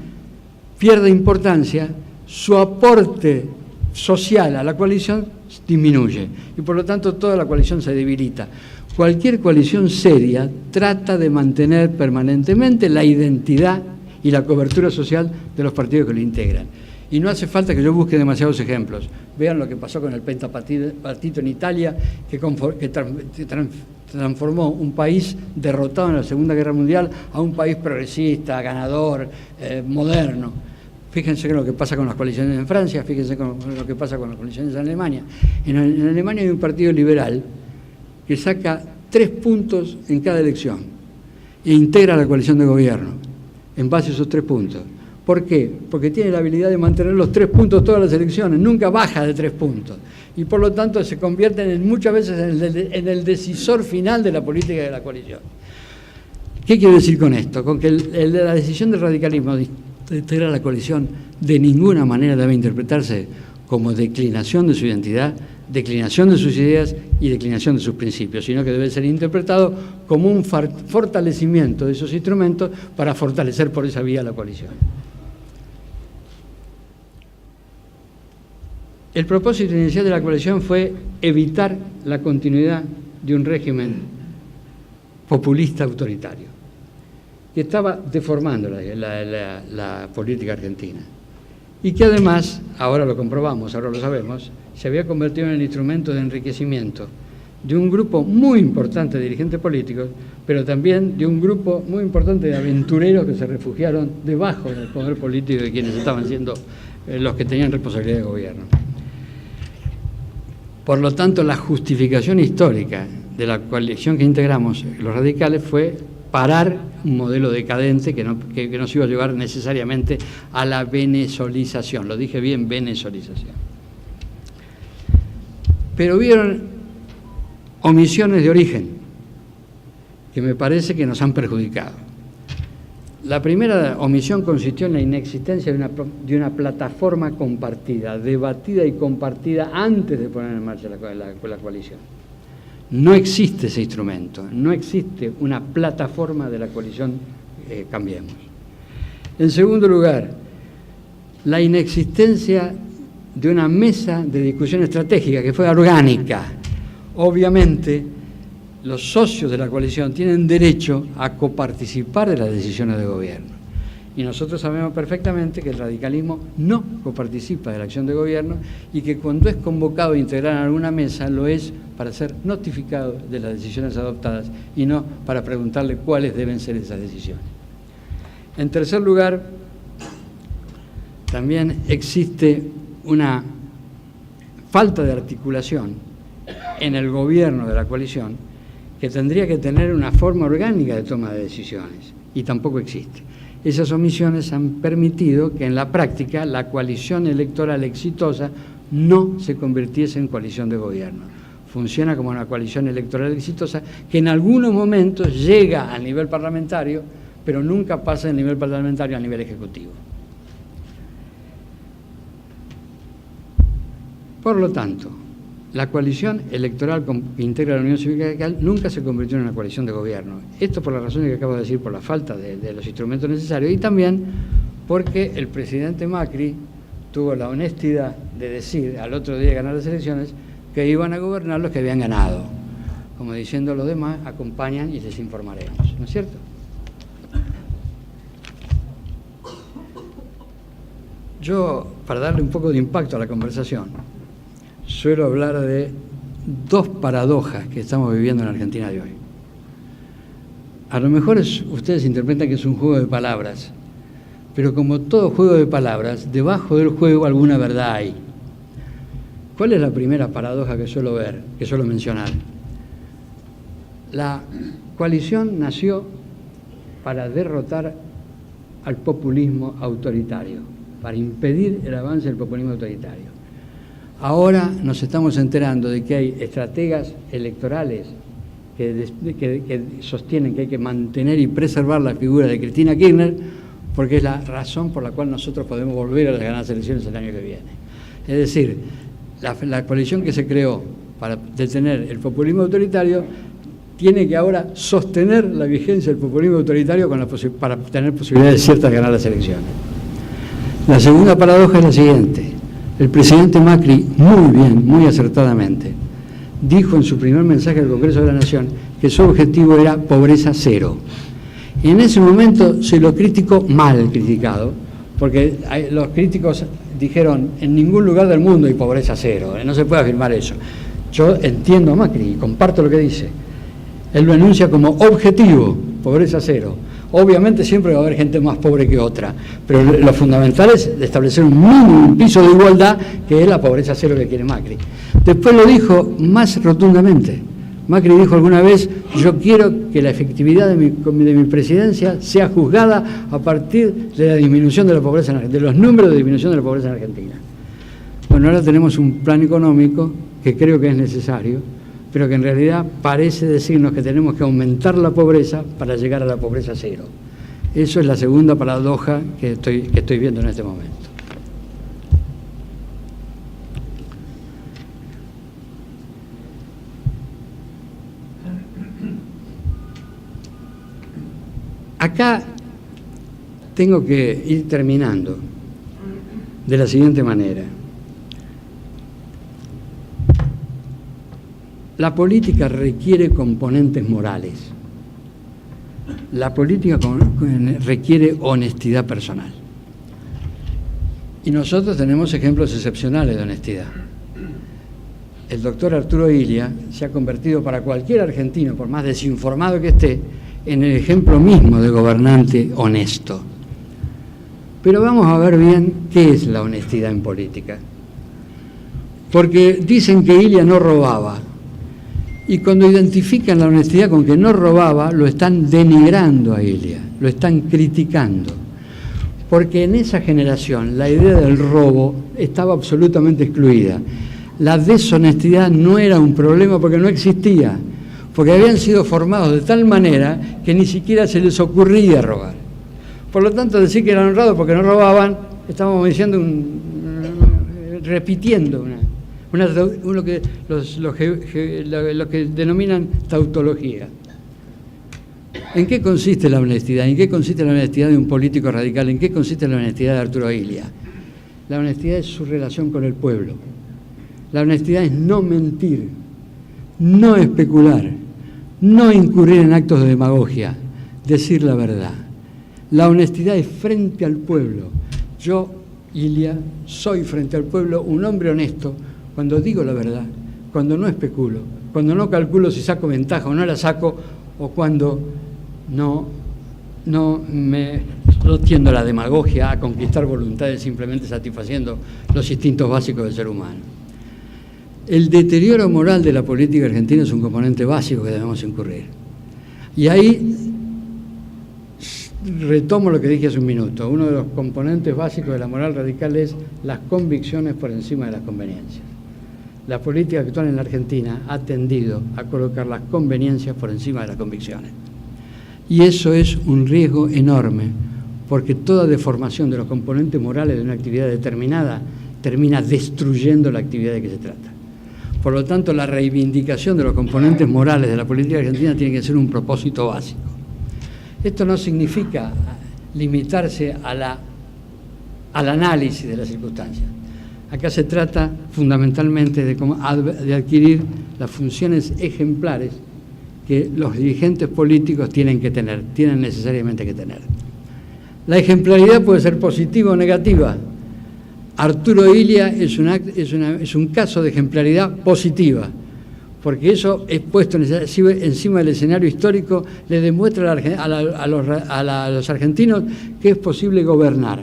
Speaker 2: pierde importancia, su aporte social a la coalición disminuye y por lo tanto toda la coalición se debilita. Cualquier coalición seria trata de mantener permanentemente la identidad y la cobertura social de los partidos que lo integran. Y no hace falta que yo busque demasiados ejemplos. Vean lo que pasó con el Pentapartito en Italia, que transformó un país derrotado en la Segunda Guerra Mundial a un país progresista, ganador, moderno. Fíjense lo que pasa con las coaliciones en Francia, fíjense con lo que pasa con las coaliciones en Alemania. En Alemania hay un partido liberal que saca 3 puntos en cada elección e integra la coalición de gobierno en base a esos 3 puntos. ¿Por qué? Porque tiene la habilidad de mantener los 3 puntos todas las elecciones, nunca baja de 3 puntos. Y por lo tanto se convierte muchas veces en el decisor final de la política de la coalición. ¿Qué quiero decir con esto? Con que la decisión del radicalismo de integrar la coalición de ninguna manera debe interpretarse como declinación de su identidad, declinación de sus ideas y declinación de sus principios, sino que debe ser interpretado como un fortalecimiento de esos instrumentos para fortalecer por esa vía la coalición. El propósito inicial de la coalición fue evitar la continuidad de un régimen populista autoritario que estaba deformando la política argentina y que además, ahora lo comprobamos, ahora lo sabemos, se había convertido en el instrumento de enriquecimiento de un grupo muy importante de dirigentes políticos, pero también de un grupo muy importante de aventureros que se refugiaron debajo del poder político de quienes estaban siendo los que tenían responsabilidad de gobierno. Por lo tanto, la justificación histórica de la coalición que integramos los radicales fue parar un modelo decadente que nos iba a llevar necesariamente a la venezolización. Lo dije bien, venezolización. Pero hubieron omisiones de origen que me parece que nos han perjudicado. La primera omisión consistió en la inexistencia de una plataforma compartida, debatida y compartida antes de poner en marcha la coalición. No existe ese instrumento, no existe una plataforma de la coalición Cambiemos. En segundo lugar, la inexistencia de una mesa de discusión estratégica que fue orgánica. Obviamente, los socios de la coalición tienen derecho a coparticipar de las decisiones de gobierno. Y nosotros sabemos perfectamente que el radicalismo no coparticipa de la acción de gobierno y que cuando es convocado a integrar en alguna mesa lo es para ser notificado de las decisiones adoptadas y no para preguntarle cuáles deben ser esas decisiones. En tercer lugar, también existe una falta de articulación en el gobierno de la coalición que tendría que tener una forma orgánica de toma de decisiones, y tampoco existe. Esas omisiones han permitido que en la práctica la coalición electoral exitosa no se convirtiese en coalición de gobierno. Funciona como una coalición electoral exitosa que en algunos momentos llega al nivel parlamentario, pero nunca pasa del nivel parlamentario al nivel ejecutivo. Por lo tanto, la coalición electoral que integra la Unión Cívica Radical nunca se convirtió en una coalición de gobierno. Esto por las razones que acabo de decir, por la falta de los instrumentos necesarios, y también porque el presidente Macri tuvo la honestidad de decir al otro día de ganar las elecciones que iban a gobernar los que habían ganado, como diciendo los demás acompañan y les informaremos, ¿no es cierto? Yo, para darle un poco de impacto a la conversación, suelo hablar de dos paradojas que estamos viviendo en la Argentina de hoy. A lo mejor ustedes interpretan que es un juego de palabras, pero como todo juego de palabras, debajo del juego alguna verdad hay. ¿Cuál es la primera paradoja que suelo ver, que suelo mencionar? La coalición nació para derrotar al populismo autoritario, para impedir el avance del populismo autoritario. Ahora nos estamos enterando de que hay estrategas electorales que sostienen que hay que mantener y preservar la figura de Cristina Kirchner, porque es la razón por la cual nosotros podemos volver a ganar las elecciones el año que viene. Es decir, la coalición que se creó para detener el populismo autoritario tiene que ahora sostener la vigencia del populismo autoritario para tener posibilidades ciertas de ganar las elecciones. La segunda paradoja es la siguiente. El presidente Macri, muy bien, muy acertadamente, dijo en su primer mensaje al Congreso de la Nación que su objetivo era pobreza cero. Y en ese momento se lo criticó, mal criticado, porque los críticos dijeron, en ningún lugar del mundo hay pobreza cero, no se puede afirmar eso. Yo entiendo a Macri y comparto lo que dice. Él lo enuncia como objetivo, pobreza cero. Obviamente siempre va a haber gente más pobre que otra, pero lo fundamental es establecer un mínimo, un piso de igualdad, que es la pobreza cero que quiere Macri. Después lo dijo más rotundamente. Macri dijo alguna vez, yo quiero que la efectividad de mi presidencia sea juzgada a partir de la disminución de la pobreza en Argentina, de los números de disminución de la pobreza en Argentina. Bueno, ahora tenemos un plan económico que creo que es necesario, pero que en realidad parece decirnos que tenemos que aumentar la pobreza para llegar a la pobreza cero. Eso es la segunda paradoja que estoy viendo en este momento. Acá tengo que ir terminando de la siguiente manera. La política requiere componentes morales. La política requiere honestidad personal. Y nosotros tenemos ejemplos excepcionales de honestidad. El doctor Arturo Illia se ha convertido para cualquier argentino, por más desinformado que esté, en el ejemplo mismo de gobernante honesto. Pero vamos a ver bien qué es la honestidad en política. Porque dicen que Illia no robaba. Y cuando identifican la honestidad con que no robaba, lo están denigrando a Illia, lo están criticando. Porque en esa generación la idea del robo estaba absolutamente excluida. La deshonestidad no era un problema porque no existía, porque habían sido formados de tal manera que ni siquiera se les ocurría robar. Por lo tanto, decir que eran honrados porque no robaban, estábamos diciendo repitiendo lo que denominan tautología. ¿En qué consiste la honestidad? ¿En qué consiste la honestidad de un político radical? ¿En qué consiste la honestidad de Arturo Illia? La honestidad es su relación con el pueblo. La honestidad es no mentir, no especular, no incurrir en actos de demagogia, decir la verdad. La honestidad es frente al pueblo. Yo, Illia, soy frente al pueblo un hombre honesto cuando digo la verdad, cuando no especulo, cuando no calculo si saco ventaja o no la saco, o cuando no No tiendo a la demagogia, a conquistar voluntades simplemente satisfaciendo los instintos básicos del ser humano. El deterioro moral de la política argentina es un componente básico que debemos incurrir. Y ahí retomo lo que dije hace un minuto. Uno de los componentes básicos de la moral radical es las convicciones por encima de las conveniencias. La política actual en la Argentina ha tendido a colocar las conveniencias por encima de las convicciones. Y eso es un riesgo enorme, porque toda deformación de los componentes morales de una actividad determinada termina destruyendo la actividad de que se trata. Por lo tanto, la reivindicación de los componentes morales de la política argentina tiene que ser un propósito básico. Esto no significa limitarse al análisis de las circunstancias. Acá se trata fundamentalmente de adquirir las funciones ejemplares que los dirigentes políticos tienen necesariamente que tener. La ejemplaridad puede ser positiva o negativa. Arturo Illia es un caso de ejemplaridad positiva, porque eso puesto encima del escenario histórico le demuestra a los argentinos que es posible gobernar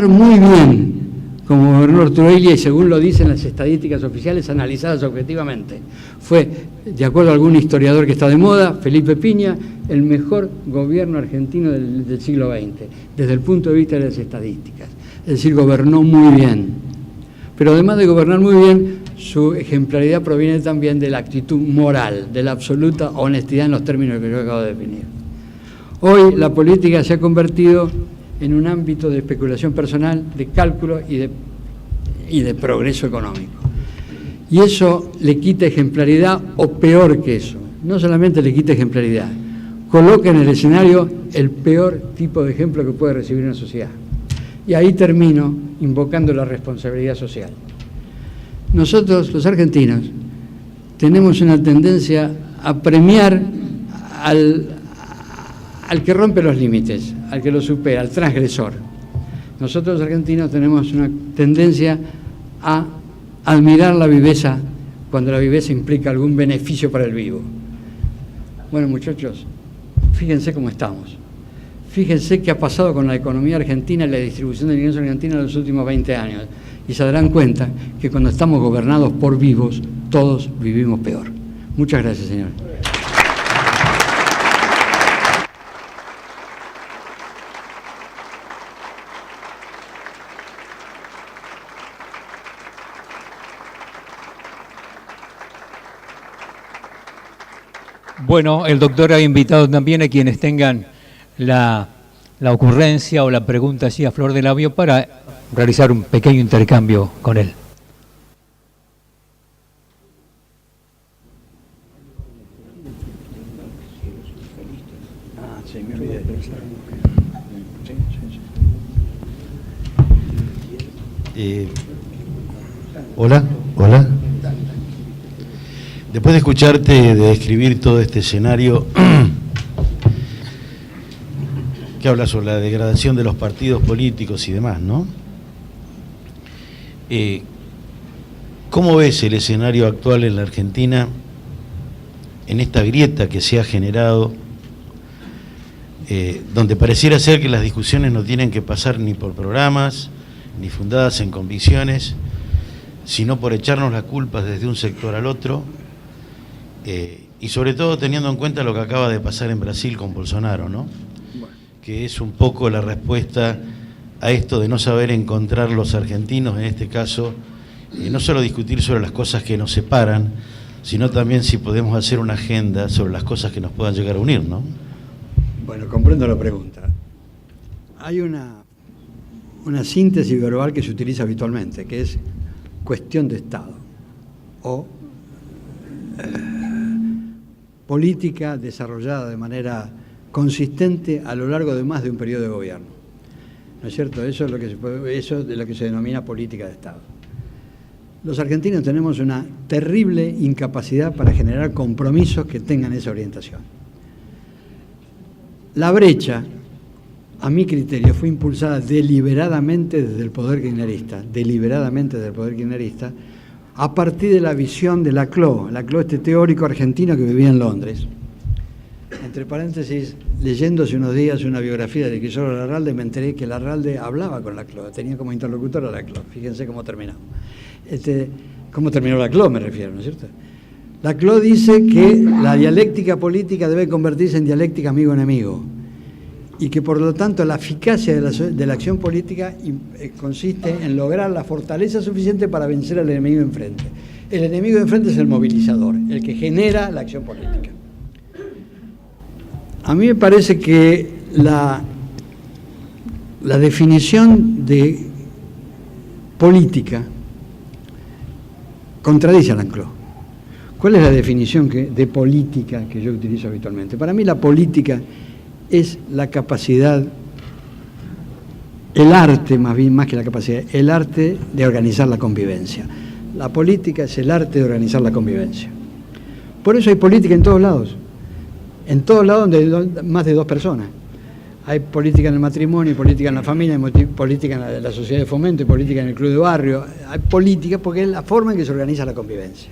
Speaker 2: muy bien, como gobernó Arturo Illia, y según lo dicen las estadísticas oficiales analizadas objetivamente. Fue, de acuerdo a algún historiador que está de moda, Felipe Piña, el mejor gobierno argentino del siglo XX, desde el punto de vista de las estadísticas. Es decir, gobernó muy bien. Pero además de gobernar muy bien, su ejemplaridad proviene también de la actitud moral, de la absoluta honestidad en los términos que yo acabo de definir. Hoy la política se ha convertido en un ámbito de especulación personal, de cálculo y de progreso económico. Y eso le quita ejemplaridad, o peor que eso, no solamente le quita ejemplaridad, coloca en el escenario el peor tipo de ejemplo que puede recibir una sociedad. Y ahí termino invocando la responsabilidad social. Nosotros, los argentinos, tenemos una tendencia a premiar al que rompe los límites, al que lo supera, al transgresor. Nosotros, los argentinos, tenemos una tendencia a admirar la viveza cuando la viveza implica algún beneficio para el vivo. Bueno, muchachos, fíjense cómo estamos. Fíjense qué ha pasado con la economía argentina y la distribución del ingreso argentino en los últimos 20 años. Y se darán cuenta que cuando estamos gobernados por vivos, todos vivimos peor. Muchas gracias, señor.
Speaker 1: Bueno, el doctor ha invitado también a quienes tengan la ocurrencia o la pregunta así a flor de labio para realizar un pequeño intercambio con él.
Speaker 3: Hola. Después de escucharte, de describir todo este escenario que habla sobre la degradación de los partidos políticos y demás, ¿no? ¿Cómo ves el escenario actual en la Argentina, en esta grieta que se ha generado, donde pareciera ser que las discusiones no tienen que pasar ni por programas, ni fundadas en convicciones, sino por echarnos las culpas desde un sector al otro, y sobre todo teniendo en cuenta lo que acaba de pasar en Brasil con Bolsonaro, ¿no? Que es un poco la respuesta a esto de no saber encontrar los argentinos, en este caso, no solo discutir sobre las cosas que nos separan, sino también si podemos hacer una agenda sobre las cosas que nos puedan llegar a unir, ¿no?
Speaker 2: Bueno, comprendo la pregunta. Hay una síntesis verbal que se utiliza habitualmente, que es cuestión de Estado o política desarrollada de manera consistente a lo largo de más de un periodo de gobierno. ¿No es cierto? Eso es lo que se denomina política de Estado. Los argentinos tenemos una terrible incapacidad para generar compromisos que tengan esa orientación. La brecha, a mi criterio, fue impulsada deliberadamente desde el poder kirchnerista, a partir de la visión de Laclau, este teórico argentino que vivía en Londres. entre paréntesis, leyendo hace unos días una biografía de Crisóstomo Larralde, me enteré que Larralde hablaba con Laclau, tenía como interlocutor a Laclau. Fíjense cómo terminó. Cómo terminó Laclau, me refiero, ¿no es cierto? Laclau dice que la dialéctica política debe convertirse en dialéctica amigo-enemigo y que por lo tanto la eficacia de la acción política consiste en lograr la fortaleza suficiente para vencer al enemigo de enfrente. El enemigo de enfrente es el movilizador, el que genera la acción política. A mí me parece que la definición de política contradice a Laclau. ¿Cuál es la definición de política que yo utilizo habitualmente? Para mí la política es la capacidad, el arte más que la capacidad, el arte de organizar la convivencia. La política es el arte de organizar la convivencia. Por eso hay política en todos lados donde hay más de 2 personas. Hay política en el matrimonio, hay política en la familia, hay política en la sociedad de fomento, hay política en el club de barrio. Hay política porque es la forma en que se organiza la convivencia.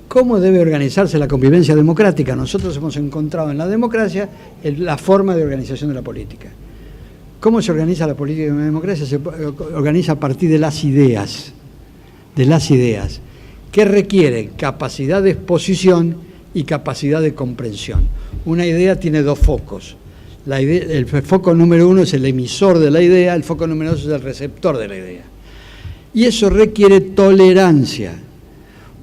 Speaker 2: ¿Cómo debe organizarse la convivencia democrática? Nosotros hemos encontrado en la democracia la forma de organización de la política. ¿Cómo se organiza la política en la democracia? Se organiza a partir de las ideas, que requieren capacidad de exposición y capacidad de comprensión. Una idea tiene 2 focos. El foco número 1 es el emisor de la idea, el foco número 2 es el receptor de la idea. Y eso requiere tolerancia,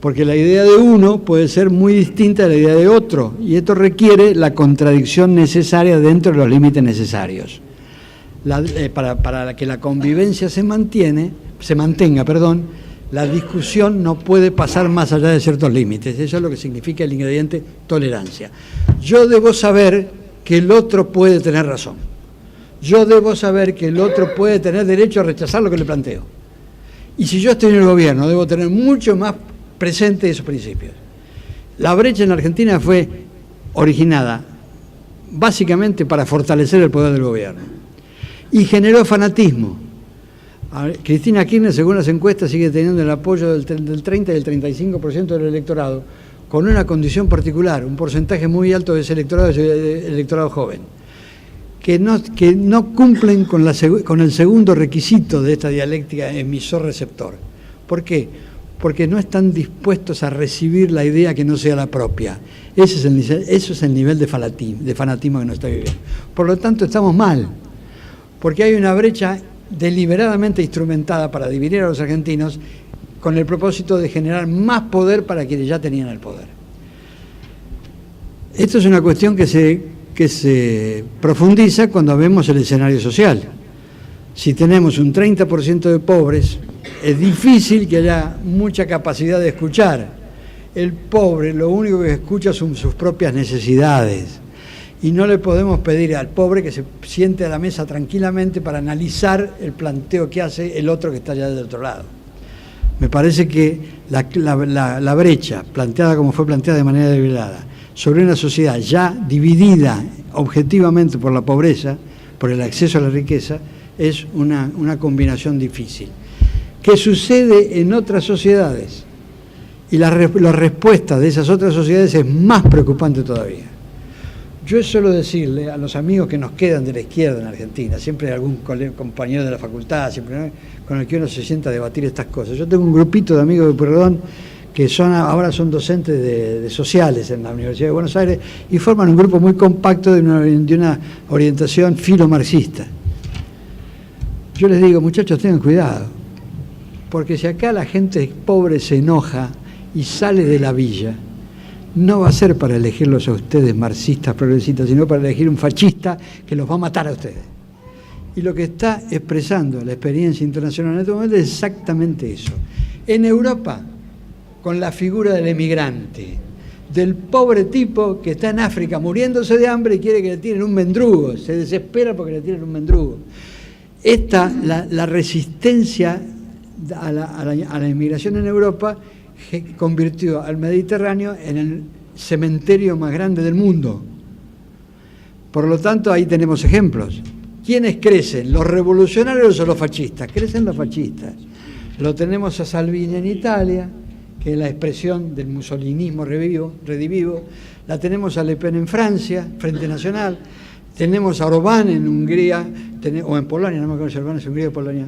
Speaker 2: porque la idea de uno puede ser muy distinta de la idea de otro, y esto requiere la contradicción necesaria dentro de los límites necesarios. Para que la convivencia se mantenga, la discusión no puede pasar más allá de ciertos límites. Eso es lo que significa el ingrediente tolerancia. Yo debo saber que el otro puede tener razón. Yo debo saber que el otro puede tener derecho a rechazar lo que le planteo. Y si yo estoy en el gobierno, debo tener mucho más presente esos principios. La brecha en Argentina fue originada básicamente para fortalecer el poder del gobierno y generó fanatismo. Cristina Kirchner, según las encuestas, sigue teniendo el apoyo del 30 y el 35% del electorado, con una condición particular, un porcentaje muy alto de ese electorado joven, que no cumplen con el segundo requisito de esta dialéctica emisor-receptor. ¿Por qué? Porque no están dispuestos a recibir la idea que no sea la propia. Eso es el nivel de fanatismo que nos está viviendo. Por lo tanto, estamos mal, porque hay una brecha deliberadamente instrumentada para dividir a los argentinos con el propósito de generar más poder para quienes ya tenían el poder. Esto es una cuestión que se profundiza cuando vemos el escenario social. Si tenemos un 30% de pobres, es difícil que haya mucha capacidad de escuchar. El pobre lo único que escucha son sus propias necesidades. Y no le podemos pedir al pobre que se siente a la mesa tranquilamente para analizar el planteo que hace el otro que está allá del otro lado. Me parece que la brecha, planteada como fue planteada de manera deliberada, sobre una sociedad ya dividida objetivamente por la pobreza, por el acceso a la riqueza, es una combinación difícil. ¿Qué sucede en otras sociedades? Y la respuesta de esas otras sociedades es más preocupante todavía. Yo suelo decirle a los amigos que nos quedan de la izquierda en Argentina, siempre hay algún compañero de la facultad, siempre, ¿no?, con el que uno se sienta a debatir estas cosas. Yo tengo un grupito de amigos de Pueyrredón que ahora son docentes de sociales en la Universidad de Buenos Aires y forman un grupo muy compacto de una orientación filomarxista. Yo les digo, muchachos, tengan cuidado, porque si acá la gente pobre se enoja y sale de la villa, no va a ser para elegirlos a ustedes marxistas, progresistas, sino para elegir un fascista que los va a matar a ustedes. Y lo que está expresando la experiencia internacional en este momento es exactamente eso. En Europa, con la figura del emigrante, del pobre tipo que está en África muriéndose de hambre y quiere que le tiren un mendrugo, se desespera porque le tiren un mendrugo. La resistencia a la inmigración en Europa convirtió al Mediterráneo en el cementerio más grande del mundo. Por lo tanto, ahí tenemos ejemplos. ¿Quiénes crecen? ¿Los revolucionarios o los fascistas? Crecen los fascistas. Lo tenemos a Salvini en Italia, que es la expresión del mussolinismo redivivo. La tenemos a Le Pen en Francia, Frente Nacional. Tenemos a Orbán en Hungría, o en Polonia, no me acuerdo si Orbán es Hungría o Polonia.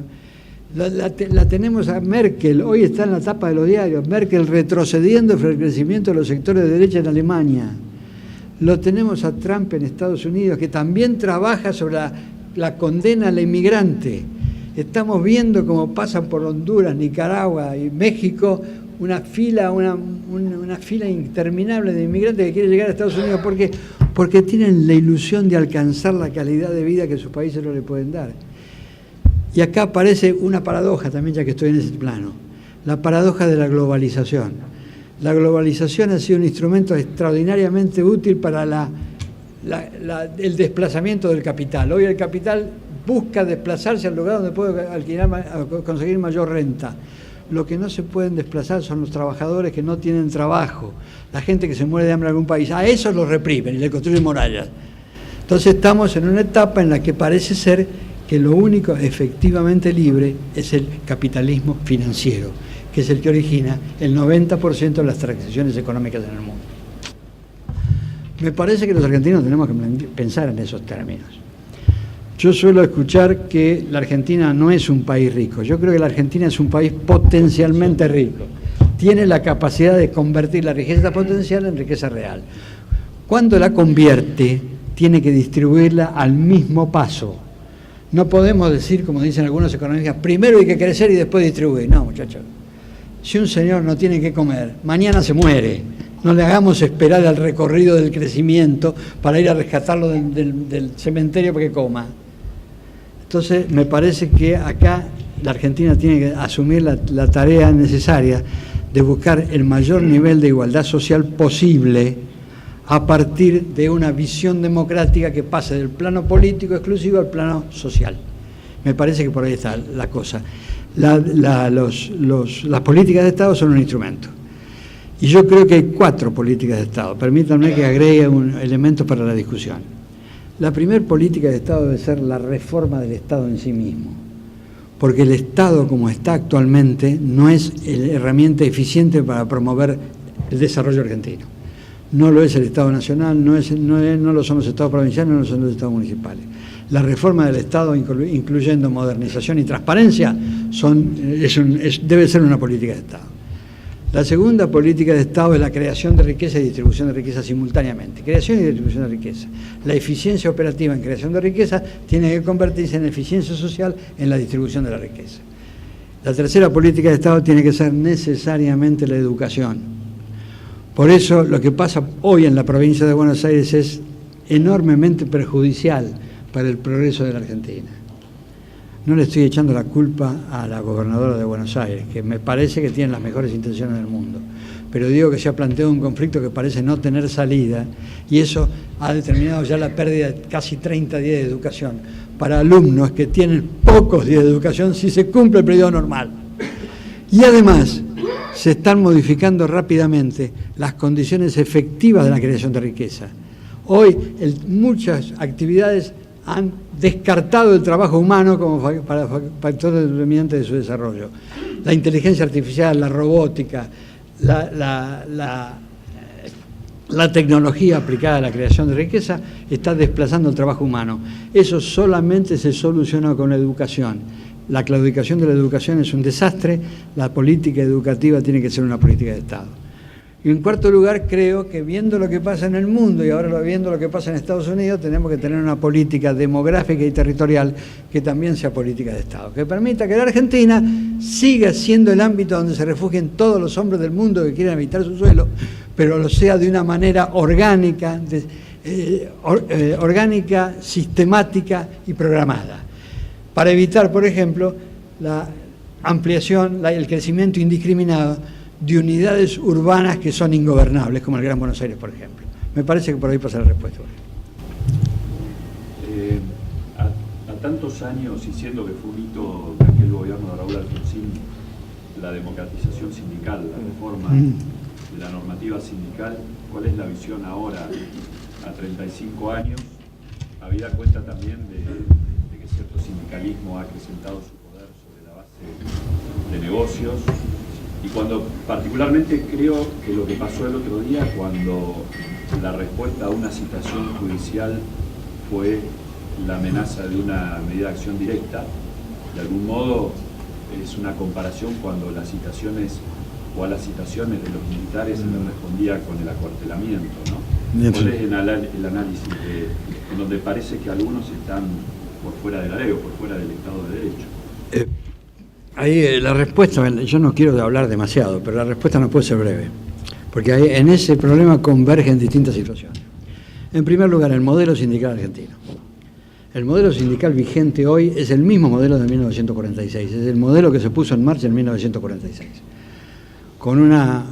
Speaker 2: La tenemos a Merkel, hoy está en la tapa de los diarios, Merkel retrocediendo frente al crecimiento de los sectores de derecha en Alemania. Lo tenemos a Trump en Estados Unidos, que también trabaja sobre la condena al inmigrante. Estamos viendo cómo pasan por Honduras, Nicaragua y México una fila interminable de inmigrantes que quieren llegar a Estados Unidos. ¿Por qué? Porque tienen la ilusión de alcanzar la calidad de vida que sus países no le pueden dar. Y acá aparece una paradoja también, ya que estoy en ese plano, la paradoja de la globalización. La globalización ha sido un instrumento extraordinariamente útil para el desplazamiento del capital. Hoy el capital busca desplazarse al lugar donde puede conseguir mayor renta. Lo que no se pueden desplazar son los trabajadores que no tienen trabajo, la gente que se muere de hambre en algún país. A esos los reprimen y le construyen murallas. Entonces estamos en una etapa en la que parece ser que lo único efectivamente libre es el capitalismo financiero, que es el que origina el 90% de las transacciones económicas en el mundo. Me parece que los argentinos tenemos que pensar en esos términos. Yo suelo escuchar que la Argentina no es un país rico. Yo creo que la Argentina es un país potencialmente rico. Tiene la capacidad de convertir la riqueza potencial en riqueza real. Cuando la convierte, tiene que distribuirla al mismo paso. No podemos decir, como dicen algunos economistas, primero hay que crecer y después distribuir. No, muchachos. Si un señor no tiene que comer, mañana se muere. No le hagamos esperar al recorrido del crecimiento para ir a rescatarlo del cementerio para que coma. Entonces, me parece que acá la Argentina tiene que asumir la tarea necesaria de buscar el mayor nivel de igualdad social posible a partir de una visión democrática que pase del plano político exclusivo al plano social. Me parece que por ahí está la cosa. Las políticas de Estado son un instrumento. Y yo creo que hay 4 políticas de Estado. Permítanme que agregue un elemento para la discusión. La primera política de Estado debe ser la reforma del Estado en sí mismo, porque el Estado, como está actualmente, no es la herramienta eficiente para promover el desarrollo argentino. No lo es el Estado nacional, no lo son los Estados provinciales, no lo son los Estados municipales. La reforma del Estado, incluyendo modernización y transparencia, debe ser una política de Estado. La segunda política de Estado es la creación de riqueza y distribución de riqueza simultáneamente. Creación y distribución de riqueza. La eficiencia operativa en creación de riqueza tiene que convertirse en eficiencia social en la distribución de la riqueza. La tercera política de Estado tiene que ser necesariamente la educación. Por eso lo que pasa hoy en la provincia de Buenos Aires es enormemente perjudicial para el progreso de la Argentina. No le estoy echando la culpa a la gobernadora de Buenos Aires, que me parece que tiene las mejores intenciones del mundo, pero digo que se ha planteado un conflicto que parece no tener salida, y eso ha determinado ya la pérdida de casi 30 días de educación para alumnos que tienen pocos días de educación si se cumple el periodo normal. Y además se están modificando rápidamente las condiciones efectivas de la creación de riqueza. Hoy muchas actividades han descartado el trabajo humano como factor determinante de su desarrollo. La inteligencia artificial, la robótica, la tecnología aplicada a la creación de riqueza está desplazando el trabajo humano. Eso solamente se soluciona con la educación. La claudicación de la educación es un desastre, la política educativa tiene que ser una política de Estado. Y en cuarto lugar, creo que viendo lo que pasa en el mundo y ahora viendo lo que pasa en Estados Unidos, tenemos que tener una política demográfica y territorial que también sea política de Estado, que permita que la Argentina siga siendo el ámbito donde se refugien todos los hombres del mundo que quieran habitar su suelo, pero lo sea de una manera orgánica, sistemática y programada, para evitar, por ejemplo, la ampliación, el crecimiento indiscriminado de unidades urbanas que son ingobernables, como el Gran Buenos Aires, por ejemplo. Me parece que por ahí pasa la respuesta.
Speaker 4: A tantos años, y siendo que fue un hito de aquel gobierno de Raúl Alfonsín, la democratización sindical, la reforma de la normativa sindical, ¿cuál es la visión ahora, a 35 años, habida cuenta también de que cierto sindicalismo ha acrecentado su poder sobre la base de negocios, Y cuando particularmente creo que lo que pasó el otro día, cuando la respuesta a una citación judicial fue la amenaza de una medida de acción directa, de algún modo es una comparación cuando las citaciones o a las citaciones de los militares se les respondía con el acuartelamiento, ¿no? ¿Cuál es el análisis en donde parece que algunos están por fuera de la ley o por fuera del Estado de Derecho?
Speaker 2: Ahí la respuesta, yo no quiero hablar demasiado, pero la respuesta no puede ser breve, porque ahí, en ese problema convergen distintas situaciones. En primer lugar, el modelo sindical argentino. El modelo sindical vigente hoy es el mismo modelo de 1946, es el modelo que se puso en marcha en 1946, con una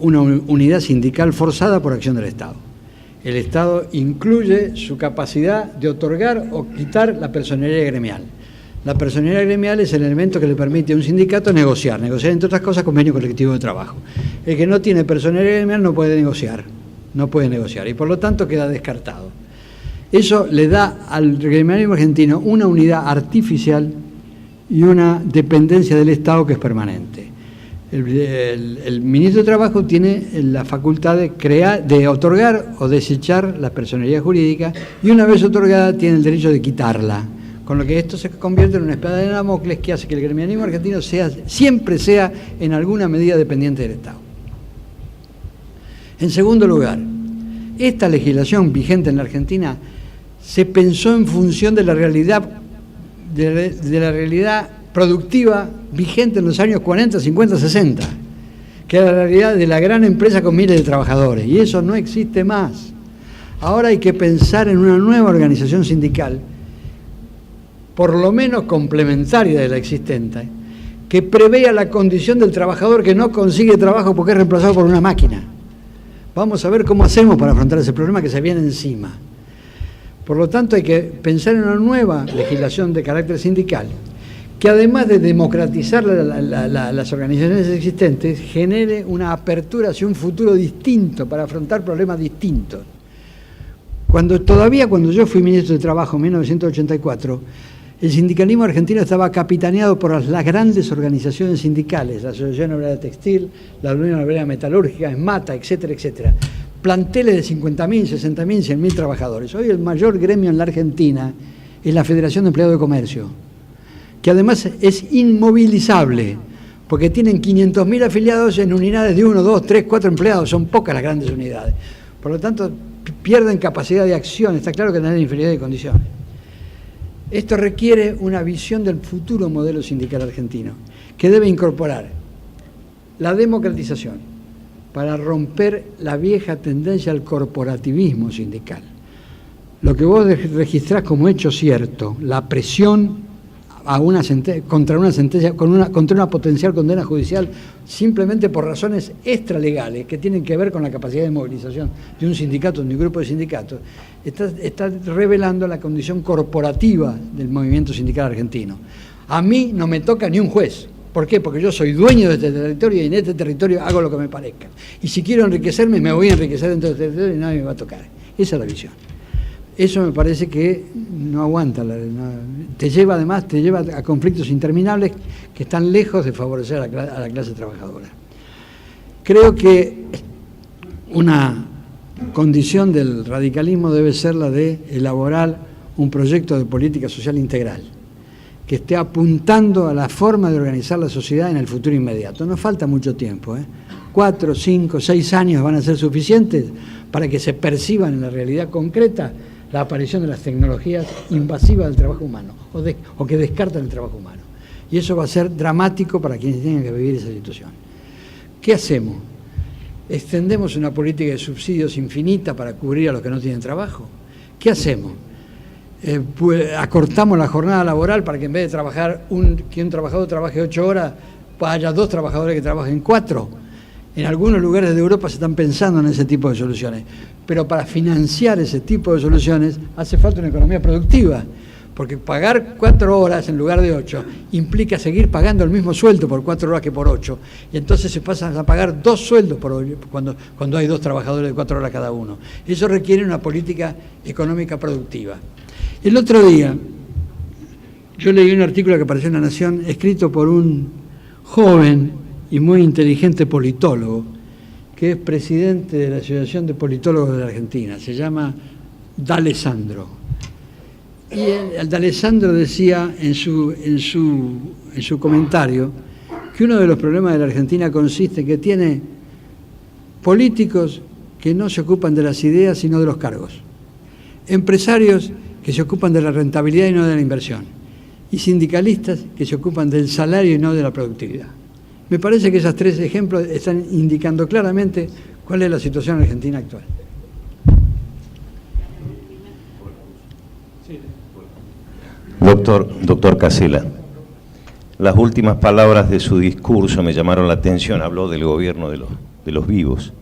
Speaker 2: unidad sindical forzada por acción del Estado. El Estado incluye su capacidad de otorgar o quitar la personería gremial. La personería gremial es el elemento que le permite a un sindicato negociar entre otras cosas convenio colectivo de trabajo. El que no tiene personería gremial no puede negociar y por lo tanto queda descartado. Eso le da al gremialismo argentino una unidad artificial y una dependencia del Estado que es permanente. El ministro de Trabajo tiene la facultad de otorgar o desechar la personería jurídica y una vez otorgada tiene el derecho de quitarla. Con lo que esto se convierte en una espada de Damocles que hace que el gremialismo argentino siempre sea en alguna medida dependiente del Estado. En segundo lugar, esta legislación vigente en la Argentina se pensó en función de la realidad, de la realidad productiva vigente en los años 40, 50, 60, que era la realidad de la gran empresa con miles de trabajadores, y eso no existe más. Ahora hay que pensar en una nueva organización sindical, por lo menos complementaria de la existente, que prevea la condición del trabajador que no consigue trabajo porque es reemplazado por una máquina. Vamos a ver cómo hacemos para afrontar ese problema que se viene encima. Por lo tanto, hay que pensar en una nueva legislación de carácter sindical, que además de democratizar las organizaciones existentes, genere una apertura hacia un futuro distinto para afrontar problemas distintos. Cuando yo fui ministro de Trabajo en 1984, el sindicalismo argentino estaba capitaneado por las grandes organizaciones sindicales, la Asociación Obrera Textil, la Unión Obrera Metalúrgica, ESMATA, etcétera, etcétera. Planteles de 50.000, 60.000, 100.000 trabajadores. Hoy el mayor gremio en la Argentina es la Federación de Empleados de Comercio, que además es inmovilizable, porque tienen 500.000 afiliados en unidades de 1, 2, 3, 4 empleados, son pocas las grandes unidades. Por lo tanto, pierden capacidad de acción, está claro que tienen inferioridad de condiciones. Esto requiere una visión del futuro modelo sindical argentino, que debe incorporar la democratización para romper la vieja tendencia al corporativismo sindical. Lo que vos registrás como hecho cierto, la presión a contra una sentencia, contra una potencial condena judicial, simplemente por razones extralegales que tienen que ver con la capacidad de movilización de un sindicato, de un grupo de sindicatos, está revelando la condición corporativa del movimiento sindical argentino. A mí no me toca ni un juez. ¿Por qué? Porque yo soy dueño de este territorio y en este territorio hago lo que me parezca. Y si quiero enriquecerme, me voy a enriquecer dentro de este territorio y nadie me va a tocar. Esa es la visión. Eso me parece que no aguanta, te lleva a conflictos interminables que están lejos de favorecer a la clase trabajadora. Creo que una condición del radicalismo debe ser la de elaborar un proyecto de política social integral, que esté apuntando a la forma de organizar la sociedad en el futuro inmediato. No falta mucho tiempo, 4, 5, 6 años van a ser suficientes para que se perciban en la realidad concreta la aparición de las tecnologías invasivas del trabajo humano o que descartan el trabajo humano. Y eso va a ser dramático para quienes tengan que vivir esa situación. ¿Qué hacemos? ¿Extendemos una política de subsidios infinita para cubrir a los que no tienen trabajo? ¿Qué hacemos? ¿Acortamos la jornada laboral para que en vez de trabajar que un trabajador trabaje 8 horas, haya 2 trabajadores que trabajen 4? En algunos lugares de Europa se están pensando en ese tipo de soluciones, pero para financiar ese tipo de soluciones hace falta una economía productiva, porque pagar 4 horas en lugar de 8 implica seguir pagando el mismo sueldo por 4 horas que por 8, y entonces se pasan a pagar 2 sueldos cuando hay 2 trabajadores de 4 horas cada uno. Eso requiere una política económica productiva. El otro día yo leí un artículo que apareció en La Nación, escrito por un joven y muy inteligente politólogo, que es presidente de la Asociación de Politólogos de la Argentina, se llama D'Alessandro. Y el D'Alessandro decía en su comentario que uno de los problemas de la Argentina consiste en que tiene políticos que no se ocupan de las ideas sino de los cargos, empresarios que se ocupan de la rentabilidad y no de la inversión, y sindicalistas que se ocupan del salario y no de la productividad. Me parece que esos tres ejemplos están indicando claramente cuál es la situación argentina actual.
Speaker 5: Doctor Casella, las últimas palabras de su discurso me llamaron la atención. Habló del gobierno de los vivos.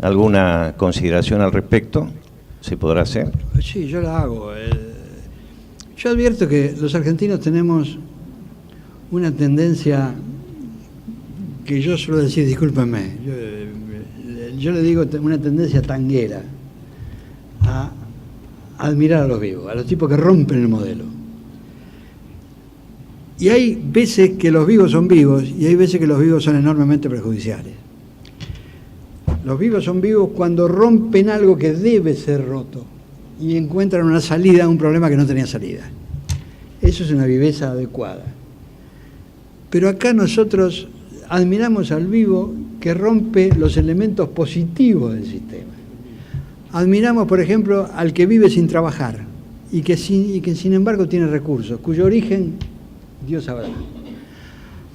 Speaker 5: ¿Alguna consideración al respecto se podrá hacer?
Speaker 2: Sí, yo la hago. Yo advierto que los argentinos tenemos una tendencia que yo suelo decir, discúlpenme, yo le digo una tendencia tanguera a admirar a los vivos, a los tipos que rompen el modelo. Y hay veces que los vivos son vivos y hay veces que los vivos son enormemente perjudiciales. Los vivos son vivos cuando rompen algo que debe ser roto y encuentran una salida a un problema que no tenía salida. Eso es una viveza adecuada. Pero acá nosotros admiramos al vivo que rompe los elementos positivos del sistema. Admiramos, por ejemplo, al que vive sin trabajar y que sin embargo tiene recursos, cuyo origen Dios sabrá.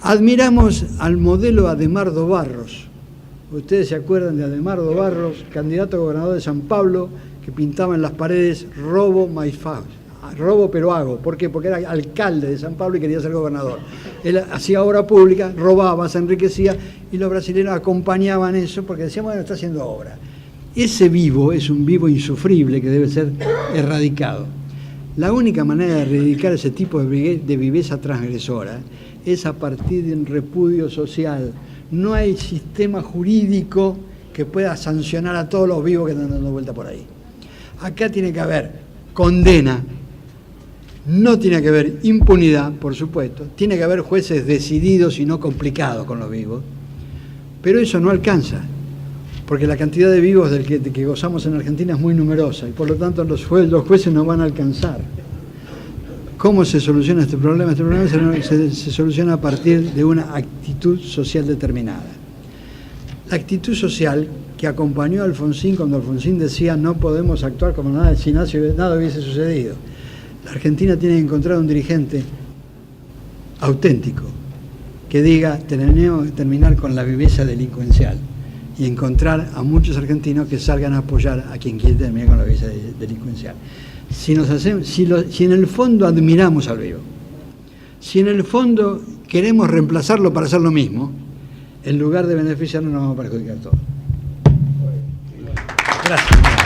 Speaker 2: Admiramos al modelo Ademardo Barros. Ustedes se acuerdan de Ademardo Barros, candidato a gobernador de San Pablo, que pintaba en las paredes robo pero hago. ¿Por qué? Porque era alcalde de San Pablo y quería ser gobernador. Él hacía obra pública, robaba, se enriquecía y los brasileños acompañaban eso porque decían, bueno, está haciendo obra. Ese vivo es un vivo insufrible que debe ser erradicado. La única manera de erradicar ese tipo de viveza transgresora es a partir de un repudio social. No hay sistema jurídico que pueda sancionar a todos los vivos que están dando vuelta por ahí. Acá tiene que haber condena, no tiene que haber impunidad, por supuesto, tiene que haber jueces decididos y no complicados con los vivos, pero eso no alcanza, porque la cantidad de vivos de que gozamos en Argentina es muy numerosa y por lo tanto los jueces no van a alcanzar. ¿Cómo se soluciona este problema? Este problema se soluciona a partir de una actitud social determinada. La actitud social que acompañó a Alfonsín cuando Alfonsín decía no podemos actuar como si nada hubiese sucedido. La Argentina tiene que encontrar un dirigente auténtico que diga tenemos que terminar con la viveza delincuencial y encontrar a muchos argentinos que salgan a apoyar a quien quiere terminar con la viveza delincuencial. Si en el fondo admiramos al vivo, si en el fondo queremos reemplazarlo para hacer lo mismo, en lugar de beneficiarnos nos vamos a perjudicar todos. Gracias.